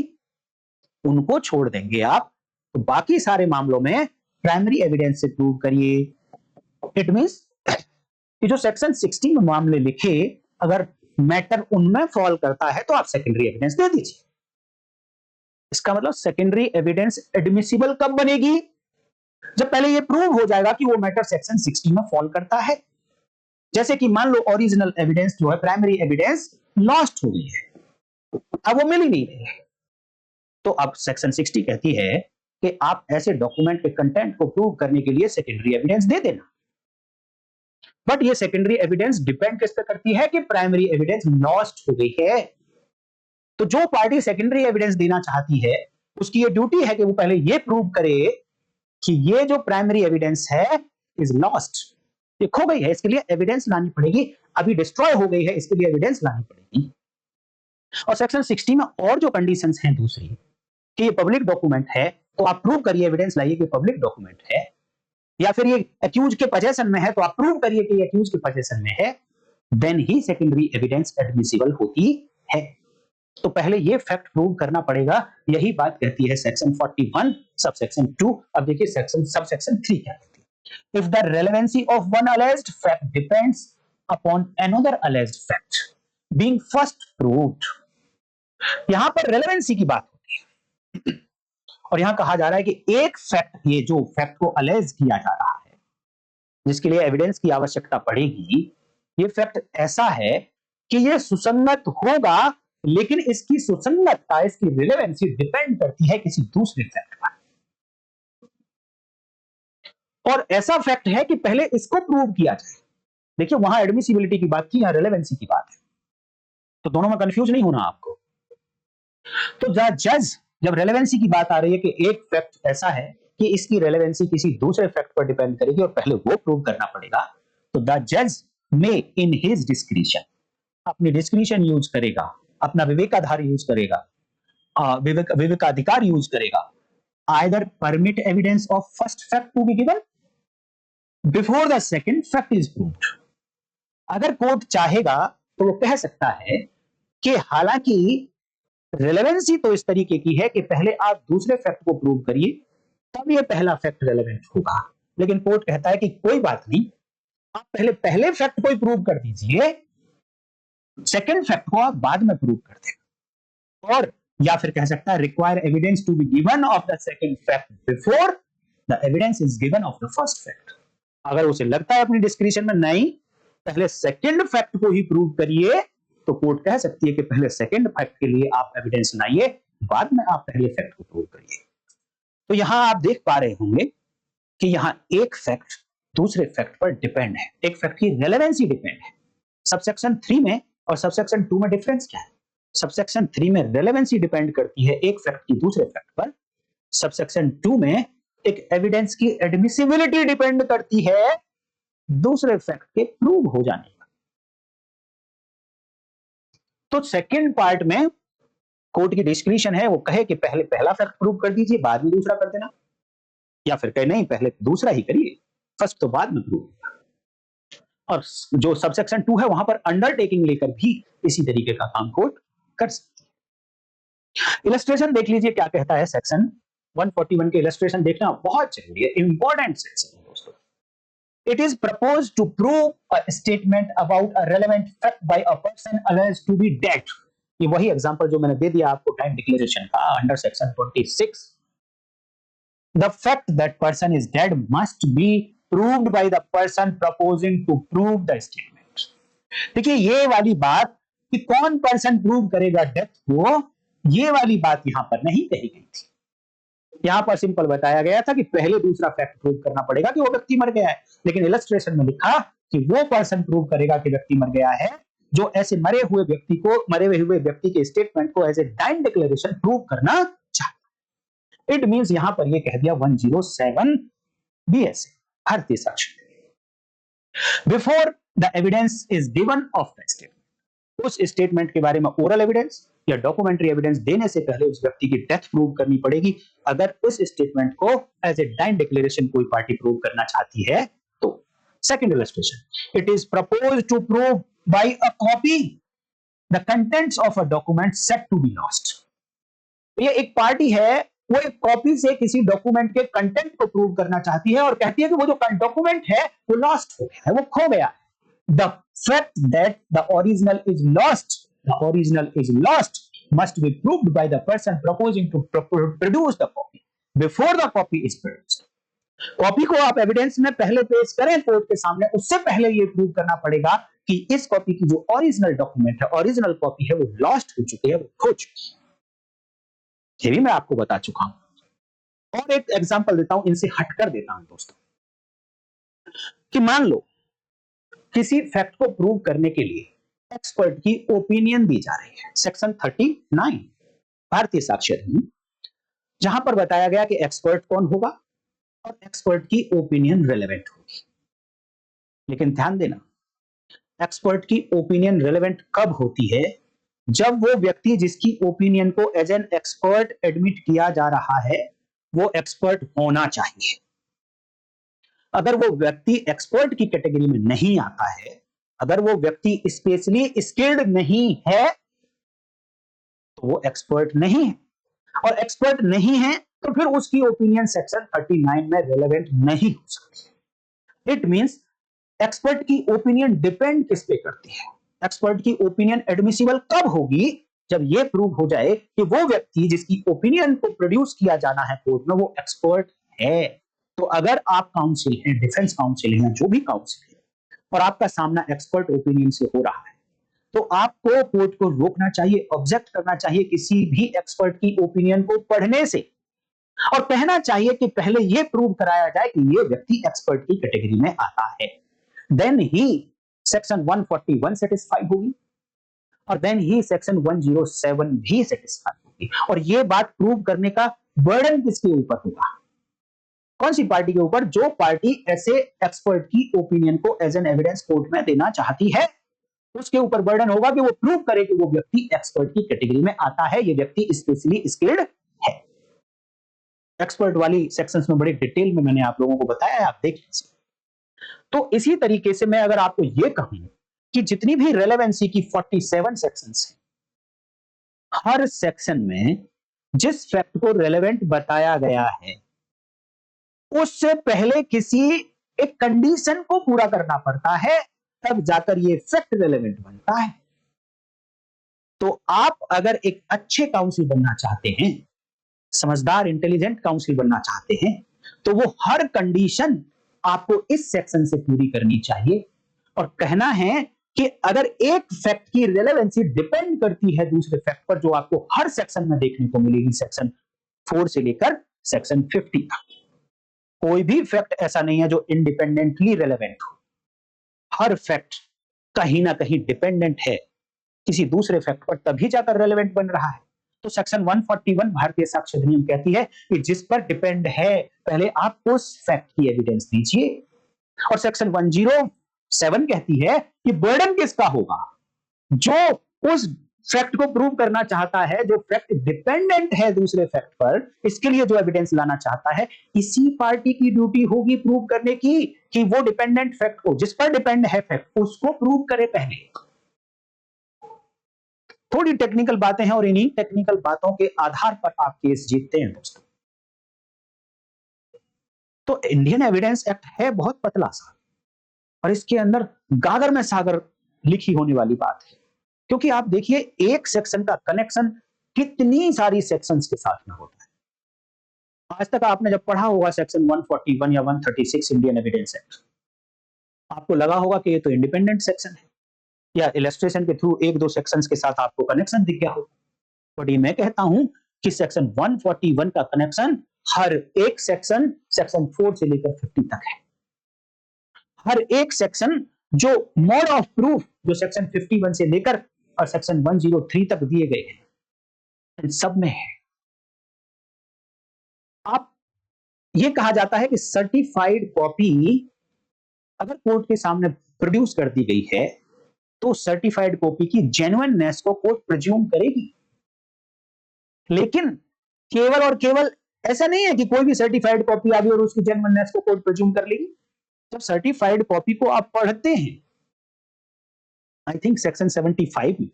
उनको छोड़ देंगे आप, तो बाकी सारे मामलों में प्राइमरी एविडेंस से प्रूव करिए। इट मींस कि जो सेक्शन 60 में मामले लिखे, अगर मैटर उनमें फॉल करता है तो आप सेकेंडरी एविडेंस दे दीजिए। इसका मतलब सेकेंडरी एविडेंस एडमिसिबल कब बनेगी? जब पहले यह प्रूव हो जाएगा कि वो मैटर सेक्शन 60 में फॉल करता है। जैसे कि मान लो ओरिजिनल एविडेंस जो है, प्राइमरी एविडेंस लॉस्ट हो गई है, अब वो मिल ही नहीं रही है, तो अब सेक्शन 60 कहती है कि आप ऐसे डॉक्यूमेंट के कंटेंट को प्रूव करने के लिए सेकेंडरी एविडेंस दे देना। बट ये सेकेंडरी एविडेंस डिपेंड किस पे करती है कि प्राइमरी एविडेंस लॉस्ट हो गई है। तो जो पार्टी सेकेंडरी एविडेंस देना चाहती है उसकी ये ड्यूटी है कि वो पहले ये प्रूव करे कि ये जो प्राइमरी एविडेंस है इज लॉस्ट, ये खो गई है, इसके लिए एविडेंस लानी पड़ेगी, अभी डिस्ट्रॉय हो गई है, इसके लिए एविडेंस लानी पड़ेगी। और सेक्शन 60 में और जो कंडीशंस हैं दूसरी, कि ये पब्लिक डॉक्यूमेंट है तो आप प्रूव करिए, एविडेंस लाइए कि पब्लिक डॉक्यूमेंट है, या फिर ये अक्यूज के पोजेशन में है तो आप प्रूव करिए कि ये अक्यूज के पोजेशन में है, देन ही सेकेंडरी एविडेंस एडमिसिबल होती है। तो पहले ये फैक्ट प्रूव करना पड़ेगा, यही बात कहती है सेक्शन 41 सबसेक्शन 2। अब देखिए सेक्शन सबसेक्शन 3 क्या कहती है। If the relevancy of one alleged fact depends upon another alleged fact being first proved, यहां पर रेलेवेंसी की बात होती है और यहां कहा जा रहा है कि एक फैक्ट, ये जो फैक्ट को अलेज किया जा रहा है, जिसके लिए एविडेंस की आवश्यकता पड़ेगी, ये फैक्ट ऐसा है कि ये सुसंगत होगा, लेकिन इसकी सुसंगतता, इसकी रिलेवेंसी डिपेंड करती है किसी दूसरे फैक्ट पर। और ऐसा फैक्ट है कि पहले इसको प्रूव किया जाए। देखिए वहां एडमिसिबिलिटी की बात की, यहां रिलेवेंसी की बात है, तो दोनों में कंफ्यूज नहीं होना आपको। तो जज जब रेलेवेंसी की बात आ रही है कि एक फैक्ट ऐसा है कि इसकी रेलेवेंसी किसी दूसरे फैक्ट पर डिपेंड करेगी और पहले वो प्रूव करना पड़ेगा, तो द जज में इन हिज डिस्क्रिशन, अपनी डिस्क्रिशन यूज करेगा, अपना विवेकाधार यूज करेगा, विवेकाधिकार यूज करेगा, either permit evidence of first fact to be given before the second fact is proved. अगर कोर्ट चाहेगा तो वो कह सकता है कि हालांकि रेलेवेंसी तो इस तरीके की है कि पहले आप दूसरे फैक्ट को प्रूव करिए तब ये पहला फैक्ट रेलेवेंट होगा, लेकिन कोर्ट कहता है कि कोई बात नहीं, आप पहले फैक्ट को ही प्रूव कर दीजिए, सेकंड फैक्ट को आप बाद में प्रूव कर दें। और या फिर कह सकता है require evidence to be given of the second fact before the evidence is given of the first fact. अगर उसे लगता है अपनी डिस्क्रिप्शन में नहीं पहले सेकंड फैक्ट को ही प्रूव करिए, तो कोर्ट कह सकती है कि पहले सेकंड फैक्ट के लिए आप एविडेंस लाइए, बाद में आप पहले फैक्ट को प्रूव करिए। तो यहां आप देख पा रहे होंगे कि यहां एक फैक्ट दूसरे फैक्ट पर डिपेंड है, एक फैक्ट की रेलेवेंसी डिपेंड है। सबसेक्शन 3 में और सबसेक्शन 2 में डिफरेंस क्या है? सबसेक्शन 3 में रेलेवेंसी डिपेंड करती है एक फैक्ट की दूसरे फैक्ट पर, सबसेक्शन 2 में एक एविडेंस की एडमिसिबिलिटी डिपेंड करती है दूसरे फैक्ट के प्रूव हो जाने पर। तो सेकंड पार्ट में कोर्ट की डिस्क्रिशन है, वो कहे कि पहले पहला फैक्ट प्रूव कर दीजिए बाद में दूसरा कर देना, या फिर कहे नहीं पहले दूसरा ही करिए, फर्स्ट तो बाद में प्रूव। और जो सबसेक्शन 2 है वहां पर अंडरटेकिंग लेकर भी इसी तरीके का काम कोर्ट कर सकती है। इलस्ट्रेशन देख लीजिए क्या कहता है, सेक्शन 141 के इलस्ट्रेशन देखना बहुत जरूरी है, इंपॉर्टेंट सेक्शन है दोस्तों। It is proposed to prove a statement about a relevant fact by a person alleged to be dead. ये वही एग्जांपल जो मैंने दे दिया आपको टाइम डिक्लेरेशन का under section 26। The fact that person is dead must be proved by the person proposing to prove the statement. देखिए ये वाली बात कि कौन पर्सन प्रूव करेगा डेथ को, ये वाली बात यहां पर नहीं कही गई थी। यहां पर सिंपल बताया गया था कि पहले दूसरा फैक्ट प्रूव करना पड़ेगा कि वो व्यक्ति मर गया है, लेकिन इलस्ट्रेशन में लिखा कि वो पर्सन प्रूव करेगा कि व्यक्ति मर गया है जो ऐसे मरे हुए व्यक्ति के स्टेटमेंट को as a dying declaration prove करना चाहता है। इट मींस यहां पर ये कह दिया 107 बीएसए भारतीय साक्ष्य before the evidence is given of the statement. उस स्टेटमेंट के बारे में ओरल एविडेंस या डॉक्यूमेंट्री एविडेंस देने से पहले उस व्यक्ति की डेथ प्रूव करनी पड़ेगी। अगर उस स्टेटमेंट को एज ए डाइंग डिक्लेरेशन कोई पार्टी प्रूव करना चाहती है तो। Second illustration, it is proposed to prove by a copy the contents of a document said to be lost. ये एक पार्टी है, वो एक कॉपी से किसी डॉक्यूमेंट के कंटेंट को प्रूव करना चाहती है और कहती है कि वो जो डॉक्यूमेंट है वो लॉस्ट हो गया है, वो खो गया है। The fact that the original is lost must be proved by the person proposing to produce the copy before the copy is produced. Copy को आप एविडेंस में पहले पेश करें कोर्ट के सामने, उससे पहले ये प्रूव करना पड़ेगा कि इस कॉपी की जो ओरिजिनल डॉक्यूमेंट है, ओरिजिनल कॉपी है, वो लॉस्ट हो चुकी है, वो खो चुकी है। ये भी मैं आपको बता चुका हूं। और एक एग्जांपल देता हूं, इनसे हटकर देता हूं दोस्तों, कि मान लो किसी फैक्ट को प्रूव करने के लिए एक्सपर्ट की ओपिनियन दी जा रही है। सेक्शन 39 भारतीय साक्ष्य अधिनियम, जहां पर बताया गया कि एक्सपर्ट कौन होगा और एक्सपर्ट की ओपिनियन रिलेवेंट होगी। लेकिन ध्यान देना, एक्सपर्ट की ओपिनियन रिलेवेंट कब होती है? जब वो व्यक्ति जिसकी ओपिनियन को एज एन एक्सपर्ट एडमिट किया जा रहा है वो एक्सपर्ट होना चाहिए। अगर वो व्यक्ति एक्सपर्ट की कैटेगरी में नहीं आता है, अगर वो व्यक्ति स्पेशली स्किल्ड नहीं है, तो वो एक्सपर्ट नहीं है। और एक्सपर्ट नहीं है तो फिर उसकी ओपिनियन सेक्शन 39 में रिलेवेंट नहीं हो सकती। इट मींस एक्सपर्ट की ओपिनियन डिपेंड किस पे करती है? एक्सपर्ट की ओपिनियन एडमिसिबल कब होगी? जब ये प्रूव हो जाए कि वो व्यक्ति जिसकी ओपिनियन को प्रोड्यूस किया जाना है कोर्ट में वो एक्सपर्ट है। तो अगर आप काउंसिल हैं, डिफेंस काउंसिल है या जो भी काउंसिल है, और आपका सामना एक्सपर्ट ओपिनियन से हो रहा है, तो आपको कोर्ट को रोकना चाहिए, ऑब्जेक्ट करना चाहिए किसी भी एक्सपर्ट की ओपिनियन को पढ़ने से, और कहना चाहिए कि पहले यह प्रूव कराया जाए कि यह व्यक्ति एक्सपर्ट की कैटेगरी में आता है। देन ही सेक्शन 141 सेटिस्फाई होगी और देन ही सेक्शन 107 भी सेटिस्फाई होगी। और यह बात प्रूव करने का बर्डन किसके ऊपर होगा? कौन सी पार्टी के ऊपर? जो पार्टी ऐसे एक्सपर्ट की ओपिनियन को एज एन एविडेंस कोर्ट में देना चाहती है, उसके ऊपर बर्डन होगा कि वो प्रूव करे कि वो व्यक्ति एक्सपर्ट की कैटेगरी में आता है, ये व्यक्ति स्पेशली स्किल्ड है। एक्सपर्ट वाली सेक्शंस में बड़े डिटेल में मैंने आप लोगों को बताया है, आप देख लीजिए। तो इसी तरीके से मैं अगर आपको ये कहूं कि जितनी भी रेलेवेंसी की 47 सेक्शंस हैं, हर सेक्शन में जिस फैक्ट को रेलेवेंट बताया गया है उससे पहले किसी एक कंडीशन को पूरा करना पड़ता है, तब जाकर ये फैक्ट रेलेवेंट बनता है। तो आप अगर एक अच्छे काउंसिल बनना चाहते हैं, समझदार इंटेलिजेंट काउंसिल बनना चाहते हैं, तो वो हर कंडीशन आपको इस सेक्शन से पूरी करनी चाहिए और कहना है कि अगर एक फैक्ट की रेलेवेंसी डिपेंड करती है दूसरे फैक्ट पर, जो आपको हर सेक्शन में देखने को मिलेगी, सेक्शन 4 से लेकर सेक्शन 50 तक, कोई भी फैक्ट ऐसा नहीं है जो इंडिपेंडेंटली रेलेवेंट हो। हर फैक्ट कहीं ना कहीं डिपेंडेंट है किसी दूसरे फैक्ट पर, तभी जाकर रेलेवेंट बन रहा है। तो सेक्शन 141 भारतीय साक्ष्य अधिनियम कहती है कि जिस पर डिपेंड है पहले आप उस फैक्ट की एविडेंस दीजिए, और सेक्शन 107 कहती है कि बर्डन किसका होगा, जो उस फैक्ट को प्रूव करना चाहता है, जो फैक्ट डिपेंडेंट है दूसरे फैक्ट पर, इसके लिए जो एविडेंस लाना चाहता है, इसी पार्टी की ड्यूटी होगी प्रूव करने की कि वो डिपेंडेंट फैक्ट को, जिस पर डिपेंड है फैक्ट, उसको प्रूव करे पहले। थोड़ी टेक्निकल बातें हैं और इन्हीं टेक्निकल बातों के आधार पर आप केस जीतते हैं दोस्तों। तो इंडियन एविडेंस एक्ट है बहुत पतला सा, और इसके अंदर गागर में सागर लिखी होने वाली बात है, क्योंकि आप देखिए एक सेक्शन का कनेक्शन कितनी सारी सेक्शंस के साथ में होता है। आज तक आपने जब पढ़ा होगा सेक्शन 141 या 136 इंडियन एविडेंस एक्ट, आपको लगा होगा कि ये तो इंडिपेंडेंट सेक्शन है, या इलस्ट्रेशन के थ्रू एक दो सेक्शंस के साथ आपको कनेक्शन दिख गया हो। बट ये मैं कहता हूं कि सेक्शन 141 का कनेक्शन हर एक सेक्शन, सेक्शन 4 से लेकर 50 तक है। हर एक सेक्शन, जो मोड ऑफ प्रूफ जो सेक्शन 51 से लेकर और सेक्शन 103 तक दिए गए हैं, इन सब में है। आप, ये कहा जाता है कि सर्टिफाइड कॉपी अगर कोर्ट के सामने प्रोड्यूस कर दी गई है, तो सर्टिफाइड कॉपी की जेन्युइननेस को कोर्ट प्रिज्यूम करेगी। लेकिन केवल और केवल ऐसा नहीं है कि कोई भी सर्टिफाइड कॉपी आ गई और उसकी जेन्युइननेस को कोर्ट प्रिज्यूम कर लेगी। जब सर्टिफाइड कॉपी को आप पढ़ते हैं, आई थिंक सेक्शन 75 में,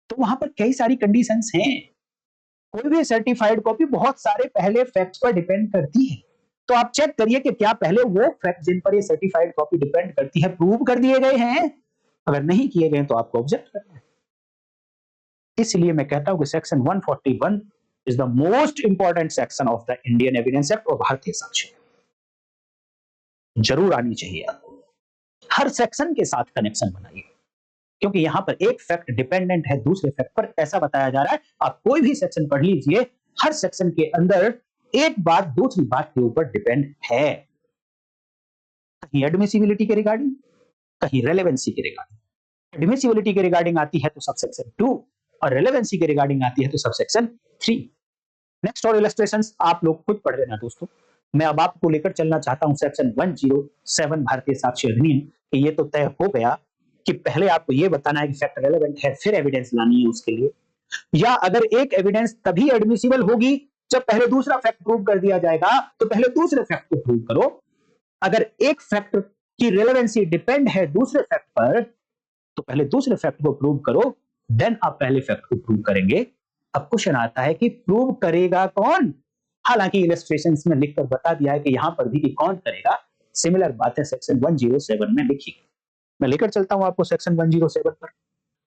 तो वहां पर कई सारी कंडीशंस हैं। कोई भी सर्टिफाइड कॉपी बहुत सारे पहले फैक्ट्स पर डिपेंड करती है, तो आप चेक करिए कि क्या पहले वो फैक्ट जिन पर ये सर्टिफाइड कॉपी डिपेंड करती है प्रूव कर दिए गए हैं। अगर नहीं किए गए तो आपको ऑब्जेक्ट करना है। इसलिए मैं कहता हूं कि section 141 is the most important section of the Indian evidence act और भारतीय साक्ष्य जरूर आनी चाहिए आपको। हर सेक्शन के साथ कनेक्शन बनाइए, क्योंकि यहां पर एक फैक्ट डिपेंडेंट है दूसरे फैक्ट पर, ऐसा बताया जा रहा है। आप कोई भी सेक्शन पढ़ लीजिए, हर सेक्शन के अंदर एक बात दूसरी बात के ऊपर डिपेंड है। कहीं एडमिसिबिलिटी के रिगार्डिंग, कहीं रेलेवेंसी के रिगार्डिंग। एडमिसिबिलिटी के रिगार्डिंग आती है तो सबसेक्शन 2, और रेलेवेंसी के रिगार्डिंग आती है तो सबसेक्शन 3। नेक्स्ट और इलस्ट्रेशंस आप लोग खुद पढ़ लेना दोस्तों। मैं अब आपको लेकर चलना चाहता हूं सेक्शन 107 भारतीय साक्ष्य अधिनियम। ये तो तय हो गया कि पहले आपको ये बताना है कि फैक्ट रेलेवेंट है, फिर एविडेंस लानी है उसके लिए, या अगर एक एविडेंस तभी एडमिसिबल होगी जब पहले दूसरा फैक्ट प्रूव कर दिया जाएगा, तो पहले दूसरे फैक्ट को प्रूव करो। अगर एक फैक्ट की रेलेवेंसी डिपेंड है दूसरे फैक्ट पर, तो पहले दूसरे फैक्ट को प्रूव करो, देन आप पहले फैक्ट को प्रूव करेंगे। अब क्वेश्चन आता है कि प्रूव करेगा कौन? हालांकि इलस्ट्रेशंस में लिखकर बता दिया है कि यहां पर भी कि कौन करेगा। सिमिलर बातें सेक्शन 107 में लिखी। मैं लेकर चलता हूं आपको सेक्शन 107 पर।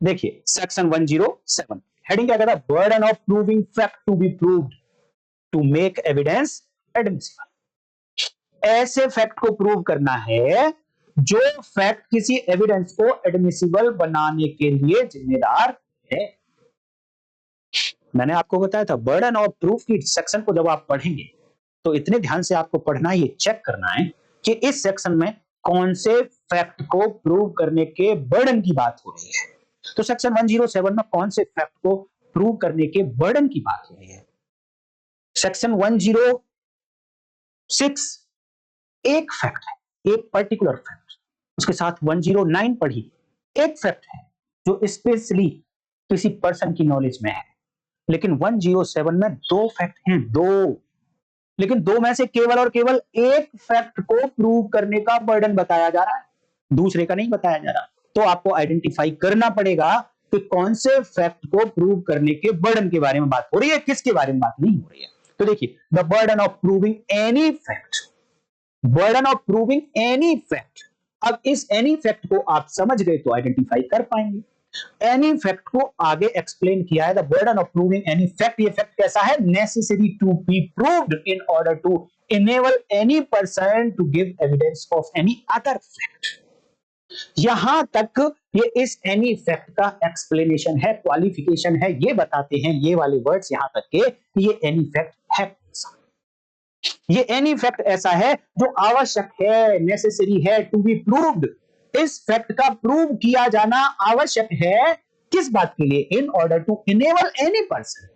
देखिए सेक्शन 107 हेडिंग क्या कहता है? Burden of proving fact to be proved to make evidence admissible. ऐसे फैक्ट को प्रूव करना है जो फैक्ट किसी एविडेंस को एडमिसिबल बनाने के लिए जिम्मेदार है। मैंने आपको बताया था बर्डन ऑफ प्रूफ की सेक्शन को जब आप पढ़ेंगे तो इतने ध्यान से आपको पढ़ना है, ये चेक करना है कि इस सेक्शन में कौन से फैक्ट को प्रूव करने के बर्डन की बात हो रही है। तो सेक्शन 107 में कौन से फैक्ट को प्रूव करने के बर्डन की बात हो रही है? सेक्शन 106 एक फैक्ट है, एक पर्टिकुलर फैक्ट। उसके साथ 109 पढ़ी, एक फैक्ट है जो स्पेशली किसी पर्सन की नॉलेज में है। लेकिन 107 में दो फैक्ट हैं, दो। लेकिन दो में से केवल और केवल एक फैक्ट को प्रूव करने का बर्डन बताया जा रहा है, दूसरे का नहीं बताया जा रहा। तो आपको आइडेंटिफाई करना पड़ेगा कि कौन से फैक्ट को प्रूव करने के बर्डन के बारे में बात हो रही है, किसके बारे में बात नहीं हो रही है। तो देखिए, the burden of proving any fact, burden of proving any fact. अब इस एनी फैक्ट को आप समझ गए तो आइडेंटिफाई कर पाएंगे। एनी फैक्ट को आगे एक्सप्लेन किया है, the burden of proving any fact. ये फैक्ट कैसा है? Necessary to be proved in order to enable any person to give evidence of any other fact। यहां तक ये इस एनी फैक्ट का एक्सप्लेनेशन है, क्वालिफिकेशन है, ये बताते हैं ये वाले वर्ड्स यहां तक के कि ये एनी फैक्ट है। ये एनी फैक्ट ऐसा है जो आवश्यक है, नेसेसरी है, टू बी प्रूव्ड। इस फैक्ट का प्रूव किया जाना आवश्यक है, किस बात के लिए? In order to enable any person.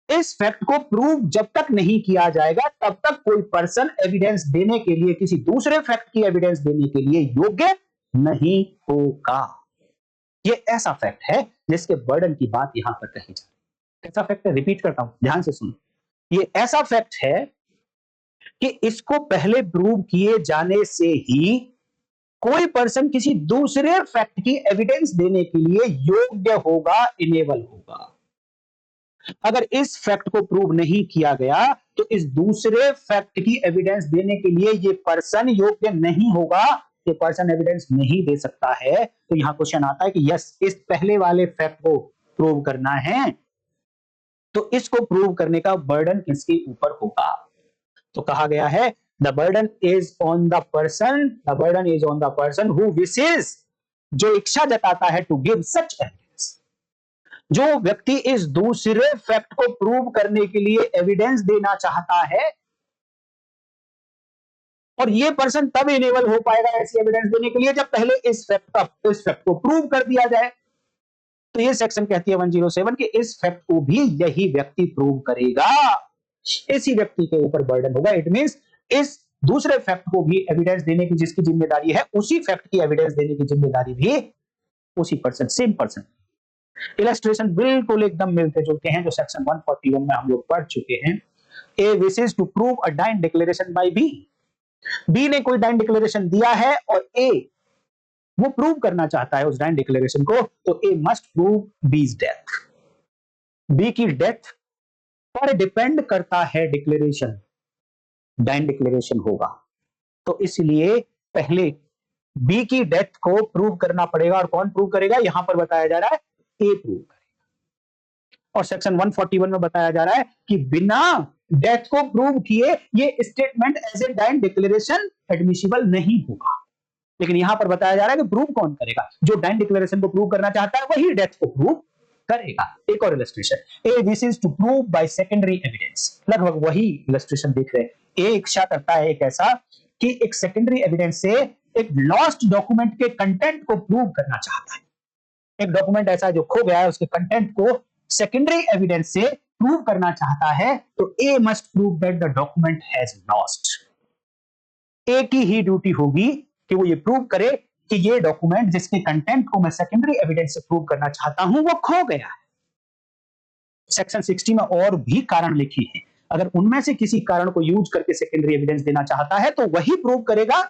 इस फैक्ट को प्रूव जब तक नहीं किया जाएगा तब तक कोई पर्सन एविडेंस देने के लिए, किसी दूसरे फैक्ट की एविडेंस देने के लिए योग्य नहीं होगा। ये ऐसा फैक्ट है जिसके बर्डन की बात यहां पर कही जाती है। कैसा फैक्ट है? रिपीट करता हूं, ध्यान से सुनो। ये ऐसा फैक्ट है कि इसको पहले प्रूव किए जाने से ही कोई पर्सन किसी दूसरे फैक्ट की एविडेंस देने के लिए योग्य होगा, इनेबल होगा। अगर इस फैक्ट को प्रूव नहीं किया गया तो इस दूसरे फैक्ट की एविडेंस देने के लिए ये पर्सन योग्य नहीं होगा, ये पर्सन एविडेंस नहीं दे सकता है। तो यहां क्वेश्चन आता है कि यस, इस पहले वाले फैक्ट को प्रूव करना है तो इसको प्रूव करने का बर्डन किसके ऊपर होगा? तो कहा गया है the burden is on the person, the burden is on the person who wishes, जो इच्छा जताता है, टू गिव सच एविडेंस। जो व्यक्ति इस दूसरे फैक्ट को प्रूव करने के लिए एविडेंस देना चाहता है, और ये पर्सन तब इनेबल हो पाएगा ऐसी एविडेंस देने के लिए जब पहले इस फैक्ट को प्रूव कर दिया जाए। तो ये सेक्शन कहती है 107 कि इस फैक्ट को भी यही व्यक्ति प्रूव करेगा, इसी व्यक्ति के ऊपर बर्डन होगा। इट मींस इस दूसरे फैक्ट को भी एविडेंस देने की जिसकी जिम्मेदारी है, उसी फैक्ट की एविडेंस देने की जिम्मेदारी भी उसी पर्सन, सेम पर्सन। इलस्ट्रेशन बिल्कुल एकदम मिलते जुलते हैं जो सेक्शन 141 में हम लोग पढ़ चुके हैं। A wishes to prove a dying declaration by B, B ने कोई डाइन डिक्लेरेशन दिया है और ए वो प्रूव करना चाहता है उस डाइन डिक्लेरेशन को, तो ए मस्ट प्रूव बीज डेथ। बी की डेथ पर डिपेंड करता है डिक्लेरेशन, डाइन डिक्लेरेशन होगा, तो इसलिए पहले बी की डेथ को प्रूव करना पड़ेगा। और कौन प्रूव करेगा? यहां पर बताया जा रहा है ए प्रूव करेगा। और सेक्शन 141 में बताया जा रहा है कि बिना डेथ को प्रूव किए ये statement as a dying declaration admissible नहीं होगा। लेकिन यहां पर बताया जा रहा है कि प्रूव कौन करेगा? जो डाइन डिक्लेरेशन को प्रूव करना चाहता है वही डेथ को प्रूव करेगा। एक और illustration, A wishes to prove by secondary evidence, लगभग वही इलस्ट्रेशन देख रहे हैं। ए इच्छा करता है एक ऐसा कि एक सेकेंडरी एविडेंस से एक लॉस्ट डॉक्यूमेंट के कंटेंट को प्रूव करना चाहता है। एक डॉक्यूमेंट ऐसा जो खो गया है उसके कंटेंट को सेकेंडरी एविडेंस से प्रूव करना चाहता है, तो A must prove that the document has lost. A की ही ड्यूटी होगी कि वो ये प्रूव करे कि ये डॉक्यूमेंट जिसके कंटेंट को मैं सेकेंडरी एविडेंस से प्रूव करना चाहता हूं वो खो गया है। सेक्शन 60 में और भी कारण लिखी है, अगर उनमें से किसी कारण को यूज करके सेकेंडरी एविडेंस देना चाहता है तो वही प्रूव करेगा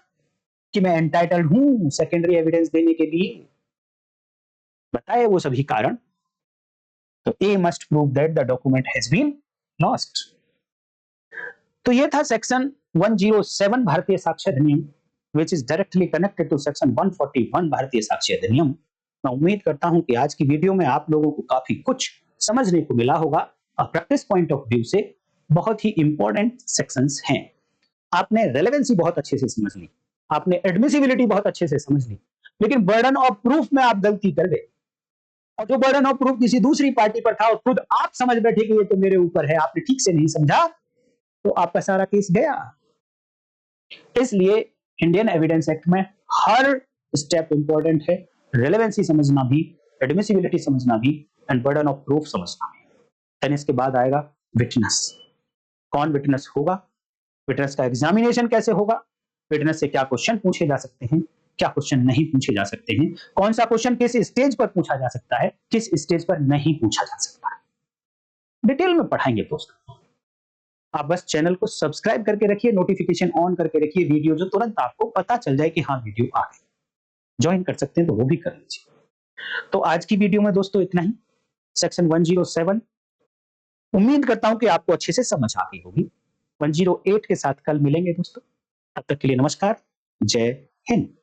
कि मैं एंटाइटल्ड हूं सेकेंडरी एविडेंस देने के लिए। बताए वो सभी कारण। तो A must prove that the document has been lost. तो ये था सेक्शन 107 भारतीय साक्ष्य अधिनियम, which is directly connected to section 141 भारतीय साक्ष्य अधिनियम। मैं उम्मीद करता हूं कि आज की वीडियो में आप लोगों को काफी कुछ समझने को मिला होगा और प्रैक्टिस पॉइंट ऑफ व्यू से बहुत ही इंपॉर्टेंट सेक्शंस हैं। आपने रेलेवेंसी बहुत अच्छे से समझ ली, आपने एडमिसिबिलिटी बहुत अच्छे से समझ ली, लेकिन बर्डन ऑफ प्रूफ में आप गलती कर गए। और जो बर्डन ऑफ प्रूफ किसी दूसरी पार्टी पर था और खुद आप समझ बैठे कि ये तो मेरे ऊपर है, आपने ठीक से नहीं समझा, तो आपका सारा केस गया। इसलिए इंडियन एविडेंस एक्ट में हर स्टेप इंपॉर्टेंट है, रेलेवेंसी समझना भी, एडमिसिबिलिटी समझना भी एंड बर्डन ऑफ प्रूफ समझना भी। देन इसके बाद आएगा विटनेस। कौन विटनेस होगा, विटनेस का एग्जामिनेशन कैसे होगा, विटनेस से क्या क्वेश्चन पूछे जा सकते हैं, क्या क्वेश्चन नहीं पूछे जा सकते हैं, कौन सा क्वेश्चन किस स्टेज पर पूछा जा सकता है, किस स्टेज पर नहीं पूछा जा सकता है, डिटेल में पढ़ाएंगे दोस्तों। आप बस चैनल को सब्सक्राइब करके रखिए, नोटिफिकेशन ऑन करके रखिए, वीडियो जो तुरंत आपको पता चल जाए कि हाँ वीडियो आ गई। ज्वाइन कर सकते हैं तो वो भी कर लीजिए। तो आज की वीडियो में दोस्तों इतना ही। सेक्शन 107 उम्मीद करता हूं कि आपको अच्छे से समझ आ गई होगी। 108 के साथ कल मिलेंगे दोस्तों। तब तक के लिए नमस्कार, जय हिंद।